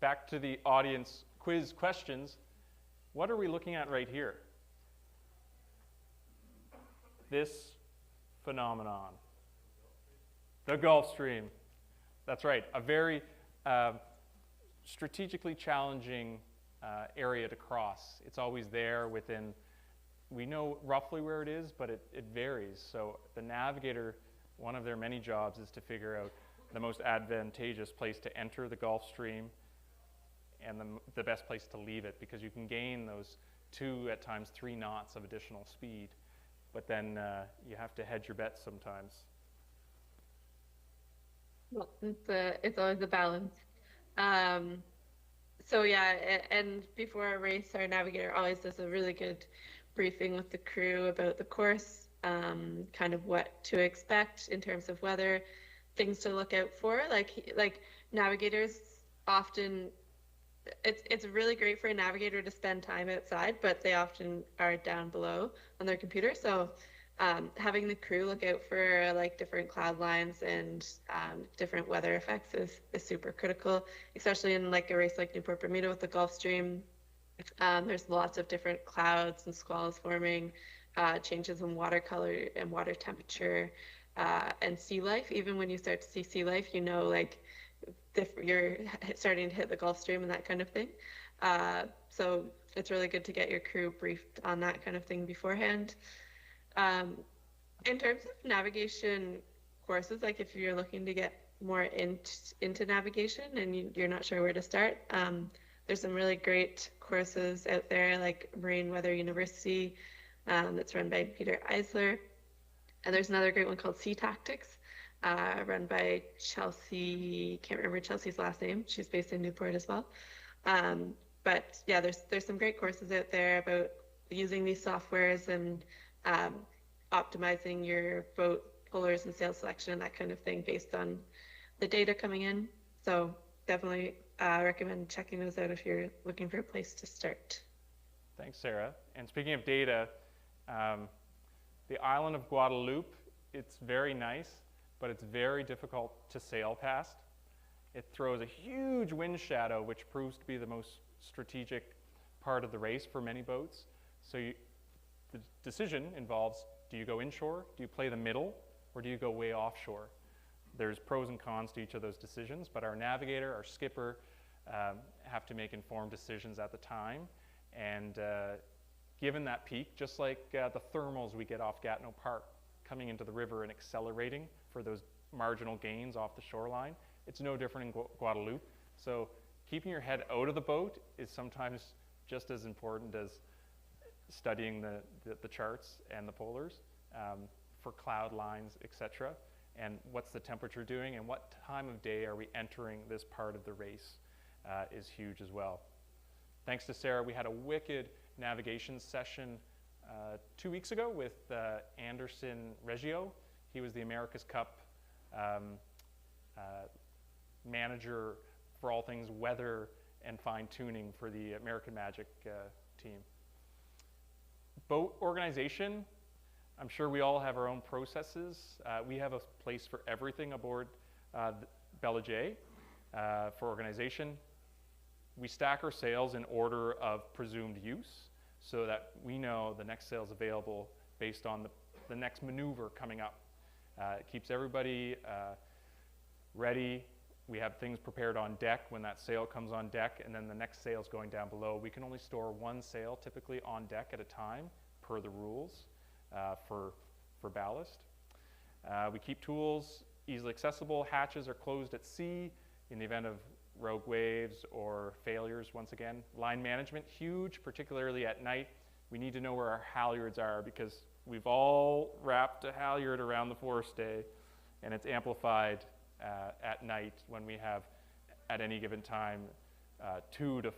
back to the audience quiz questions, what are we looking at right here? This phenomenon, the Gulf Stream. That's right, a very strategically challenging area to cross. It's always there within, we know roughly where it is, but it varies. So the navigator, one of their many jobs is to figure out the most advantageous place to enter the Gulf Stream and the best place to leave it, because you can gain those 2, at times 3 knots of additional speed, but then you have to hedge your bets sometimes. Well, it's always a balance. So yeah, and before a race, our navigator always does a really good briefing with the crew about the course, kind of what to expect in terms of weather, things to look out for. Like navigators often, it's really great for a navigator to spend time outside, but they often are down below on their computer. So having the crew look out for like different cloud lines and different weather effects is super critical, especially in like a race like Newport Bermuda with the Gulf Stream. There's lots of different clouds and squalls forming, changes in water color and water temperature, and sea life. Even when you start to see sea life, you know, like you're starting to hit the Gulf Stream and that kind of thing. So it's really good to get your crew briefed on that kind of thing beforehand. In terms of navigation courses, like if you're looking to get more into navigation and you're not sure where to start, there's some really great courses out there, like Marine Weather University, that's run by Peter Eisler. And there's another great one called Sea Tactics, run by Chelsea, can't remember Chelsea's last name. She's based in Newport as well. But yeah, there's some great courses out there about using these softwares and um, optimizing your boat pullers and sail selection and that kind of thing based on the data coming in. So definitely recommend checking those out if you're looking for a place to start. Thanks, Sarah. And speaking of data, the island of Guadeloupe, it's very nice, but it's very difficult to sail past. It throws a huge wind shadow, which proves to be the most strategic part of the race for many boats. So the decision involves, do you go inshore, do you play the middle, or do you go way offshore? There's pros and cons to each of those decisions, but our navigator, our skipper, have to make informed decisions at the time. And given that peak, just like the thermals we get off Gatineau Park, coming into the river and accelerating for those marginal gains off the shoreline, it's no different in Guadeloupe. So keeping your head out of the boat is sometimes just as important as studying the charts and the polars for cloud lines, etc. And what's the temperature doing and what time of day are we entering this part of the race is huge as well. Thanks to Sarah, we had a wicked navigation session 2 weeks ago with Anderson Reggio. He was the America's Cup manager for all things weather and fine-tuning for the American Magic team. Boat organization, I'm sure we all have our own processes. We have a place for everything aboard Bella J for organization. We stack our sails in order of presumed use so that we know the next sail is available based on the next maneuver coming up. It keeps everybody ready. We have things prepared on deck when that sail comes on deck, and then the next sail is going down below. We can only store one sail typically on deck at a time per the rules for ballast. We keep tools easily accessible. Hatches are closed at sea in the event of rogue waves or failures. Once again, line management, huge, particularly at night. We need to know where our halyards are because we've all wrapped a halyard around the forestay, and it's amplified at night when we have, at any given time, 2 to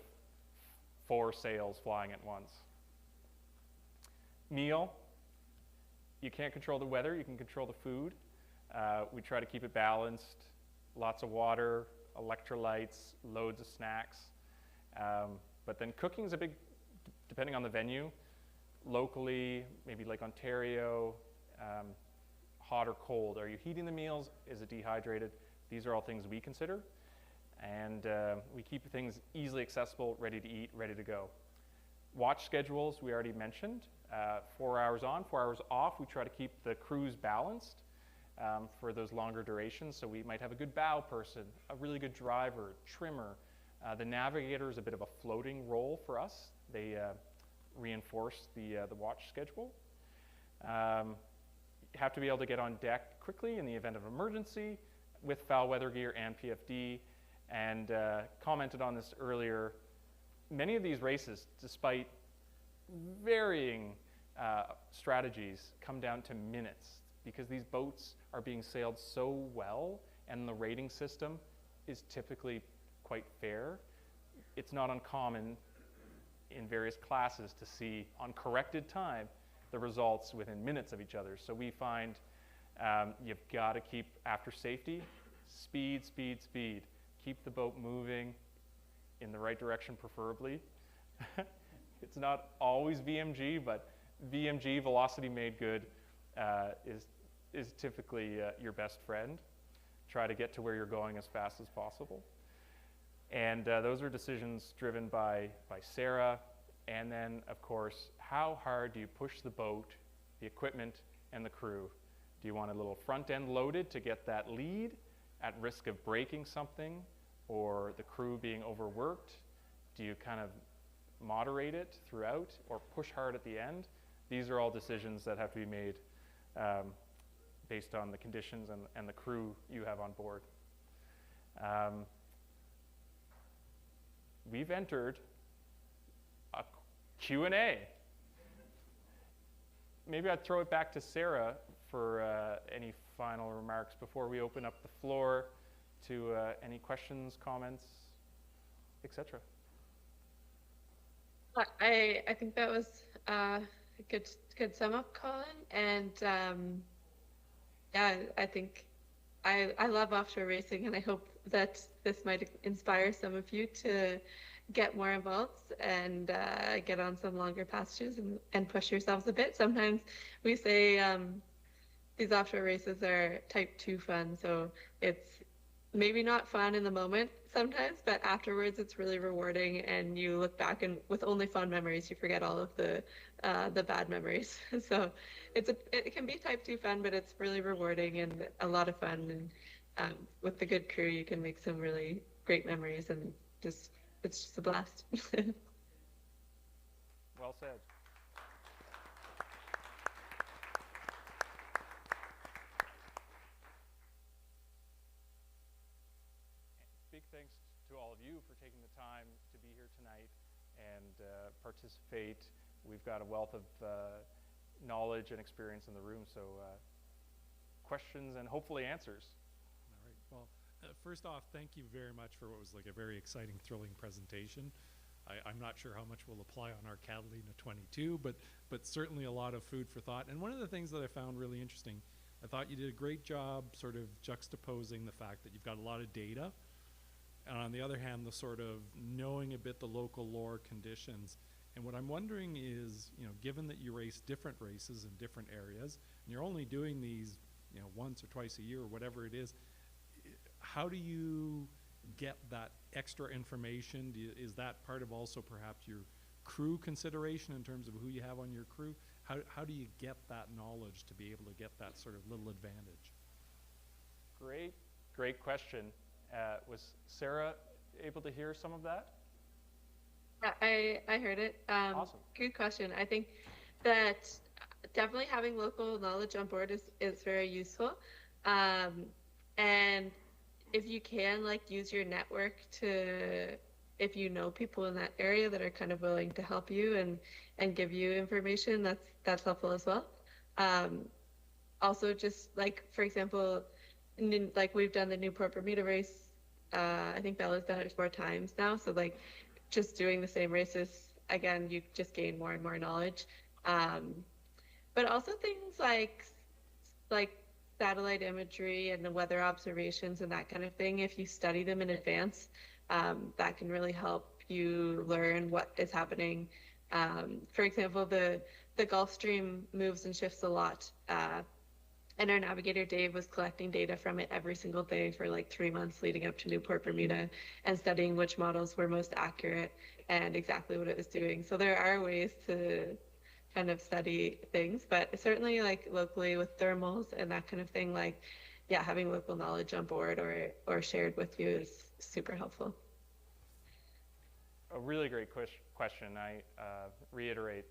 4 sails flying at once. Meal, you can't control the weather, you can control the food. We try to keep it balanced, lots of water, electrolytes, loads of snacks. But then cooking is a big, depending on the venue, locally, maybe like Ontario, hot or cold. Are you heating the meals? Is it dehydrated? These are all things we consider. And we keep things easily accessible, ready to eat, ready to go. Watch schedules, we already mentioned. 4 hours on, 4 hours off. We try to keep the crews balanced for those longer durations. So we might have a good bow person, a really good driver, trimmer. The navigator is a bit of a floating role for us. They reinforce the watch schedule. You have to be able to get on deck quickly in the event of emergency with foul weather gear and PFD. And commented on this earlier, many of these races, despite varying strategies, come down to minutes because these boats are being sailed so well and the rating system is typically quite fair. It's not uncommon in various classes to see on corrected time the results within minutes of each other. So we find you've got to keep, after safety, speed, speed, speed. Keep the boat moving in the right direction preferably. It's not always VMG, but VMG, velocity made good, is typically your best friend. Try to get to where you're going as fast as possible. And those are decisions driven by Sarah. And then, of course, how hard do you push the boat, the equipment, and the crew? Do you want a little front end loaded to get that lead at risk of breaking something or the crew being overworked? Do you kind of moderate it throughout or push hard at the end? These are all decisions that have to be made based on the conditions and the crew you have on board. We've entered a Q&A. Maybe I'd throw it back to Sarah for any final remarks before we open up the floor to any questions, comments, etc. I think that was good sum up, Colin. And yeah, I think I love offshore racing, and I hope that this might inspire some of you to get more involved and get on some longer pastures and push yourselves a bit. Sometimes we say these offshore races are type 2 fun, so it's maybe not fun in the moment sometimes, but afterwards it's really rewarding, and you look back and with only fond memories, you forget all of the bad memories. So it can be type 2 fun, but it's really rewarding and a lot of fun. And with a good crew, you can make some really great memories, and just it's just a blast. Well said. Big thanks to all of you for taking the time to be here tonight and participate. We've got a wealth of knowledge and experience in the room, so questions and hopefully answers. All right. Well, first off, thank you very much for what was like a very exciting, thrilling presentation. I'm not sure how much will apply on our Catalina 22, but certainly a lot of food for thought. And one of the things that I found really interesting, I thought you did a great job sort of juxtaposing the fact that you've got a lot of data, and on the other hand, the sort of knowing a bit the local lore conditions. And what I'm wondering is, you know, given that you race different races in different areas, and you're only doing these, you know, once or twice a year or whatever it is, how do you get that extra information? Is that part of also perhaps your crew consideration in terms of who you have on your crew? How do you get that knowledge to be able to get that sort of little advantage? Great question. Was Sarah able to hear some of that? Yeah, I heard it. Awesome. Good question. I think that definitely having local knowledge on board is very useful. And if you can, like, use your network to, if you know people in that area that are kind of willing to help you and give you information, that's helpful as well. Also, just like, for example, like we've done the Newport Bermuda race. I think Bella's done it 4 times now. So like just doing the same races again, you just gain more and more knowledge. But also things like satellite imagery and the weather observations and that kind of thing. If you study them in advance, that can really help you learn what is happening. For example, the Gulf Stream moves and shifts a lot. And our navigator, Dave, was collecting data from it every single day for like 3 months leading up to Newport Bermuda and studying which models were most accurate and exactly what it was doing. So there are ways to kind of study things, but certainly like locally with thermals and that kind of thing, like, yeah, having local knowledge on board or shared with you is super helpful. A really great question. I reiterate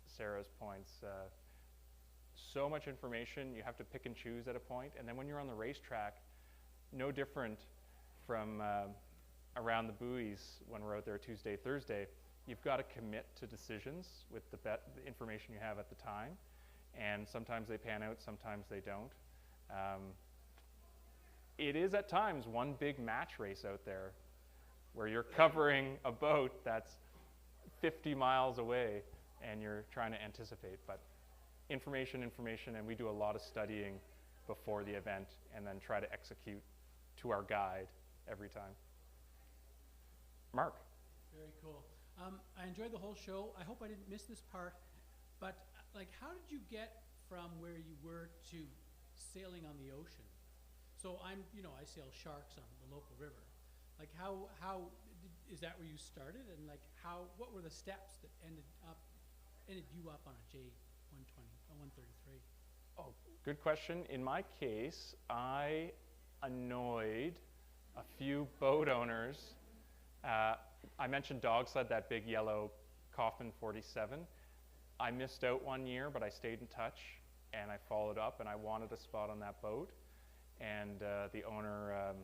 Sarah's points. So much information, you have to pick and choose at a point. And then when you're on the racetrack, no different from around the buoys when we're out there Tuesday, Thursday, you've got to commit to decisions with the information you have at the time. And sometimes they pan out, sometimes they don't. It is at times one big match race out there where you're covering a boat that's 50 miles away and you're trying to anticipate. But information, and we do a lot of studying before the event and then try to execute to our guide every time. Mark. Very cool. I enjoyed the whole show. I hope I didn't miss this part, but like, how did you get from where you were to sailing on the ocean? So I sail sharks on the local river. Like, is that where you started? And like, what were the steps that ended you up on a J133? Oh, good question. In my case, I annoyed a few boat owners. I mentioned dog sled, that big yellow Coffin 47. I missed out one year, but I stayed in touch, and I followed up, and I wanted a spot on that boat. And the owner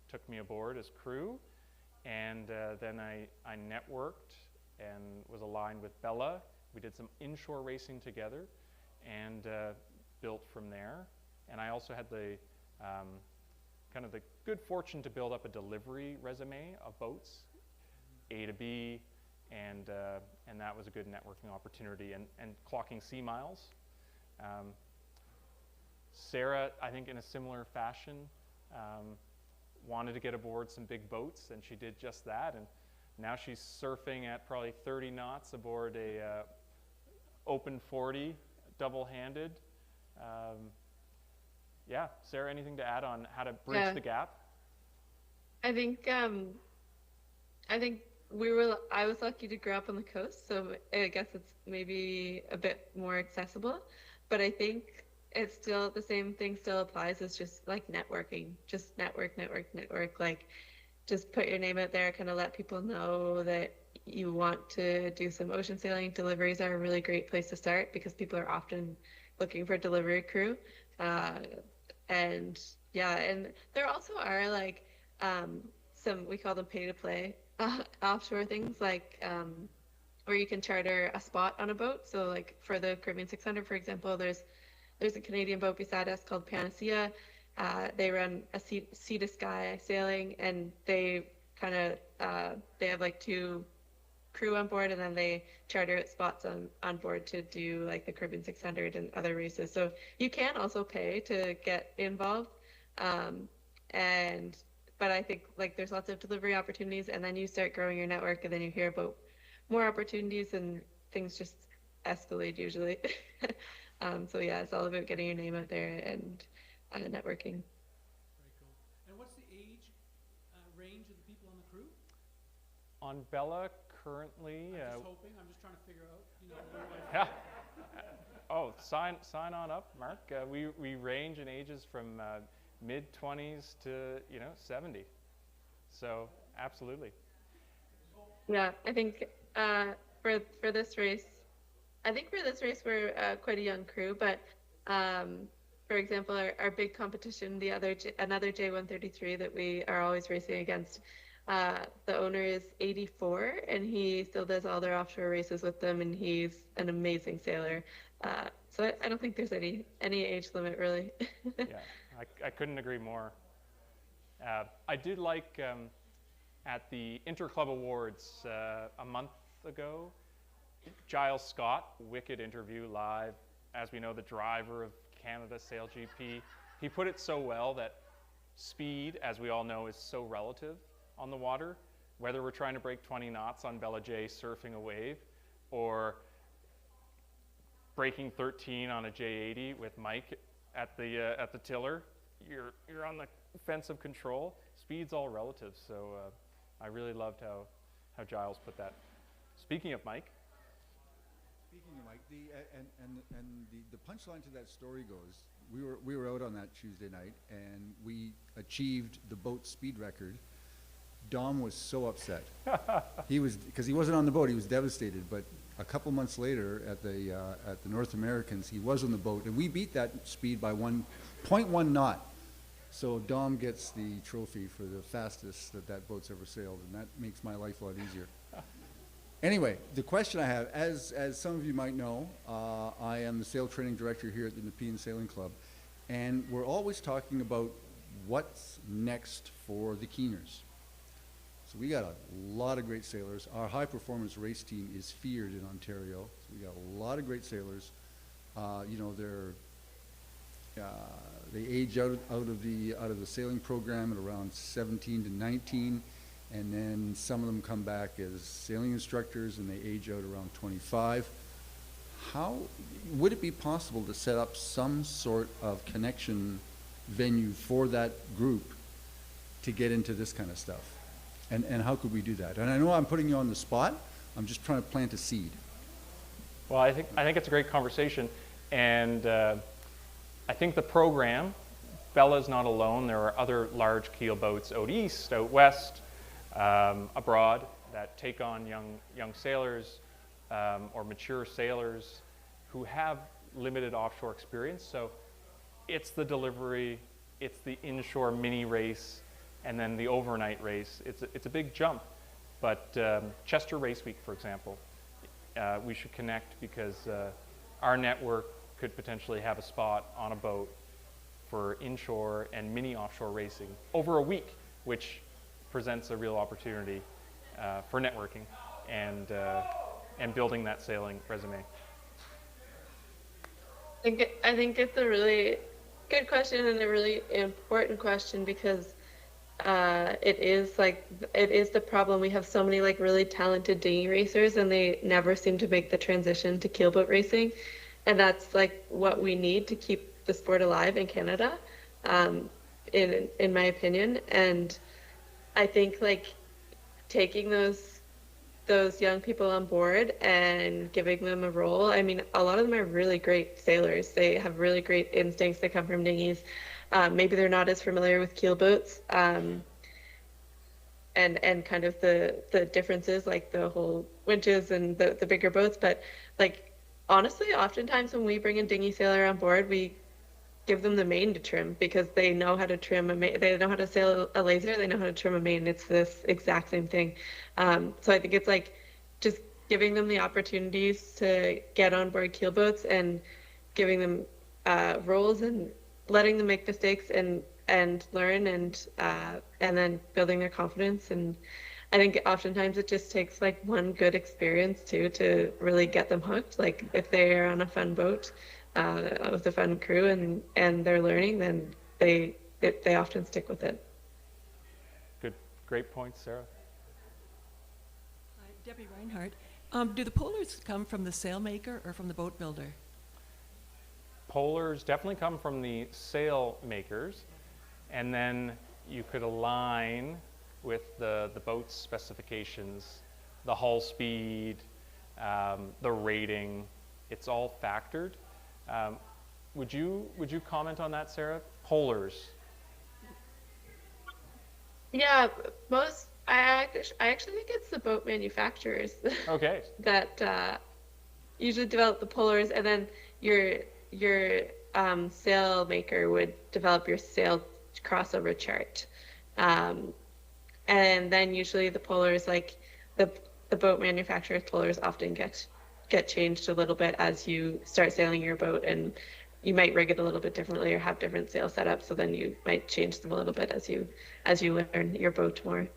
took me aboard as crew, and then I networked and was aligned with Bella. We did some inshore racing together and built from there. And I also had the kind of the good fortune to build up a delivery resume of boats, A to B, and and that was a good networking opportunity, and clocking sea miles. Sarah, I think in a similar fashion, wanted to get aboard some big boats, and she did just that, and now she's surfing at probably 30 knots aboard a open 40, double-handed. Yeah, Sarah, anything to add on how to bridge the gap? I think I was lucky to grow up on the coast, so I guess it's maybe a bit more accessible. But I think it's still the same thing still applies. It's just like networking, just network. Like, just put your name out there, kind of let people know that you want to do some ocean sailing. Deliveries are a really great place to start because people are often looking for delivery crew. And yeah, and there also are like some, we call them pay to play offshore things, like where you can charter a spot on a boat. So like for the Caribbean 600, for example, there's a Canadian boat beside us called Panacea. They run a sea to sky sailing, and they kind of they have like 2 crew on board, and then they charter out spots on board to do like the Caribbean 600 and other races. So you can also pay to get involved, but I think like there's lots of delivery opportunities, and then you start growing your network, and then you hear about more opportunities, and things just escalate usually. So yeah, it's all about getting your name out there and networking. Very cool. And what's the age range of the people on the crew? On Bella, currently... I'm just hoping. I'm just trying to figure out, you know, yeah. Oh, sign on up, Mark. We range in ages from mid-20s to, 70. So, absolutely. Yeah, I think for this race, we're quite a young crew, but for example, our big competition, another J133 that we are always racing against, the owner is 84, and he still does all their offshore races with them, and he's an amazing sailor. So I don't think there's any age limit, really. Yeah, I couldn't agree more. I did like at the Interclub Awards a month ago, Giles Scott, wicked interview live, as we know, the driver of Canada Sail GP. He put it so well that speed, as we all know, is so relative on the water, whether we're trying to break 20 knots on Bella J surfing a wave, or breaking 13 on a J80 with Mike at the tiller. You're on the fence of control. Speed's all relative, so I really loved how Giles put that. Speaking of Mike, the punchline to that story goes, we were out on that Tuesday night, and we achieved the boat speed record. Dom was so upset. Because he wasn't on the boat, he was devastated. But a couple months later, at the North Americans, he was on the boat, and we beat that speed by 1.1 knot. So Dom gets the trophy for the fastest that boat's ever sailed, and that makes my life a lot easier. Anyway, the question I have, as some of you might know, I am the sail training director here at the Nepean Sailing Club, and we're always talking about what's next for the keeners. So we got a lot of great sailors. Our high performance race team is feared in Ontario. So we got a lot of great sailors. They age out of the sailing program at around 17 to 19. And then some of them come back as sailing instructors, and they age out around 25. How would it be possible to set up some sort of connection venue for that group to get into this kind of stuff? And how could we do that? And I know I'm putting you on the spot. I'm just trying to plant a seed. well, I think it's a great conversation, and I think the program, Bella's not alone. There are other large keel boats out east, out west, abroad, that take on young sailors or mature sailors who have limited offshore experience. So it's the delivery, it's the inshore mini race, and then the overnight race. It's a big jump. But Chester Race Week, for example, we should connect, because our network could potentially have a spot on a boat for inshore and mini offshore racing over a week, which presents a real opportunity for networking and building that sailing resume? I think it's a really good question and a really important question because it is the problem. We have so many like really talented dinghy racers, and they never seem to make the transition to keelboat racing, and that's like what we need to keep the sport alive in Canada, um, in my opinion. And I think like taking those young people on board and giving them a role. I mean, a lot of them are really great sailors. They have really great instincts. They come from dinghies. Maybe they're not as familiar with keelboats, and kind of the differences, like the whole winches and the bigger boats. But like honestly, oftentimes when we bring a dinghy sailor on board, we give them the main to trim because they know how to trim they know how to sail a laser, they know how to trim a main. It's this exact same thing. So I think it's like just giving them the opportunities to get on board keelboats and giving them roles and letting them make mistakes and learn, and then building their confidence. And I think oftentimes it just takes like one good experience too to really get them hooked. Like if they're on a fun boat with a fun crew and they're learning, then they often stick with it. Good, great points, Sarah. Hi, Debbie Reinhardt. Do the polars come from the sailmaker or from the boat builder? Polars definitely come from the sail makers, and then you could align with the boat's specifications, the hull speed, the rating. It's all factored. Would you comment on that, Sarah? Polars. Yeah, I actually think it's the boat manufacturers Okay. that usually develop the polars, and then your sail maker would develop your sail crossover chart, and then usually the polars, like the boat manufacturer's polars, often get changed a little bit as you start sailing your boat, and you might rig it a little bit differently or have different sail setups, so then you might change them a little bit as you learn your boat more.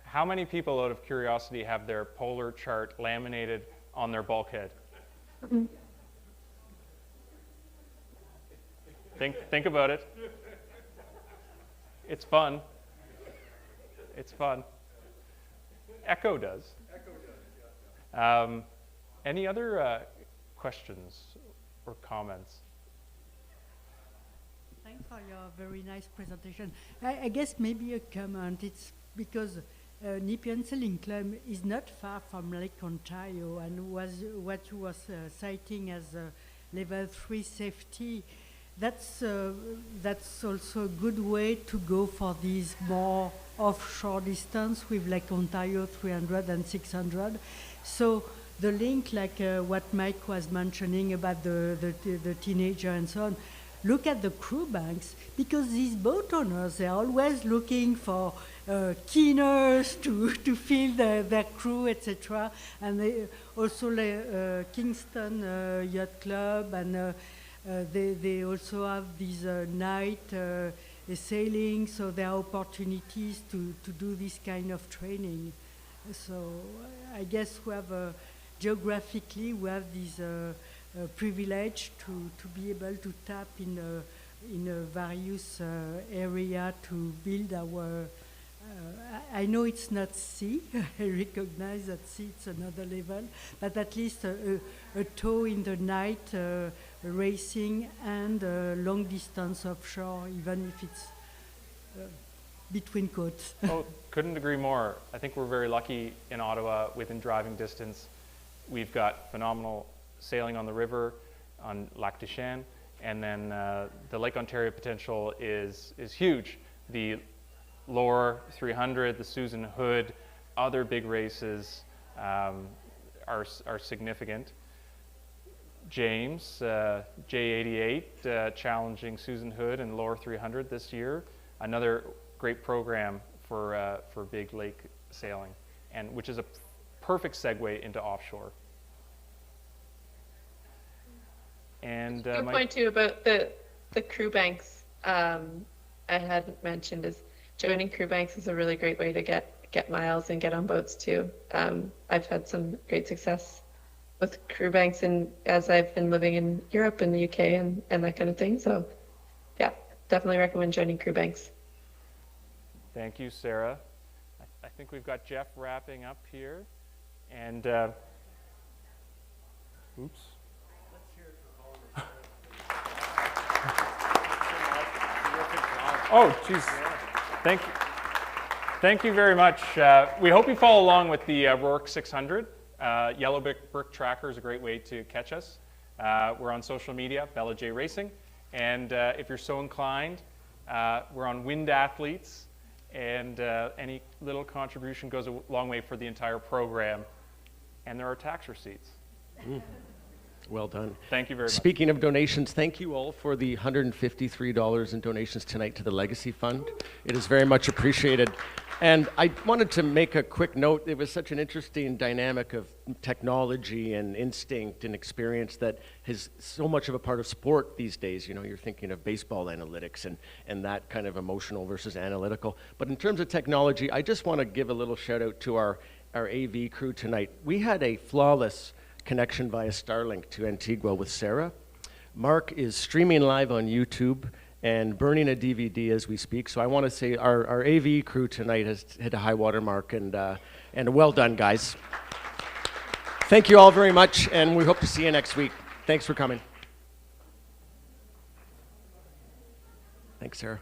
How many people, out of curiosity, have their polar chart laminated on their bulkhead? Mhm. Think about it. It's fun. It's fun. Echo does. Any other questions or comments? Thanks for your very nice presentation. I guess maybe a comment. It's because Nepean Sailing Club is not far from Lake Ontario, and was what you was citing as level 3 safety. That's also a good way to go for these more offshore distance with Lake Ontario 300 and 600. So the link, like what Mike was mentioning about the teenager and so on, look at the crew banks, because these boat owners, they're always looking for keeners to fill their crew, etc. And they also Kingston Yacht Club, and they also have these night sailing, so there are opportunities to do this kind of training. So I guess we have geographically we have this privilege to be able to tap in various area to build our. I know it's not sea. I recognize that sea it's another level, but at least a toe in the night racing and long distance offshore, even if it's between coasts. Oh, couldn't agree more. I think we're very lucky in Ottawa, within driving distance. We've got phenomenal sailing on the river, on Lac du Chien, and then the Lake Ontario potential is huge. The Lower 300, the Susan Hood, other big races are significant. James, J88, challenging Susan Hood and Lower 300 this year. Another great program for big lake sailing, and which is a perfect segue into offshore. And good point too about the crew banks. I hadn't mentioned is joining crew banks is a really great way to get get miles and get on boats too. I've had some great success with crew banks and as I've been living in Europe and the UK and that kind of thing. So yeah, definitely recommend joining crew banks. Thank you, Sarah. I think we've got Jeff wrapping up here. And, oops. Oh, geez. Thank you. Thank you very much. We hope you follow along with the Rourke 600. Yellow Brick Tracker is a great way to catch us. We're on social media, Bella J Racing. And if you're so inclined, we're on Wind Athletes. And any little contribution goes a long way for the entire program. And there are tax receipts. Well done. Thank you very much. Speaking of donations, thank you all for the $153 in donations tonight to the Legacy Fund. It is very much appreciated. And I wanted to make a quick note. It was such an interesting dynamic of technology and instinct and experience that is so much of a part of sport these days. You know, you're thinking of baseball analytics and that kind of emotional versus analytical. But in terms of technology, I just want to give a little shout out to our AV crew tonight. We had a flawless connection via Starlink to Antigua with Sarah. Mark is streaming live on YouTube and burning a DVD as we speak. So I want to say our AV crew tonight has hit a high water mark, and well done, guys. Thank you all very much, and we hope to see you next week. Thanks for coming. Thanks, Sarah.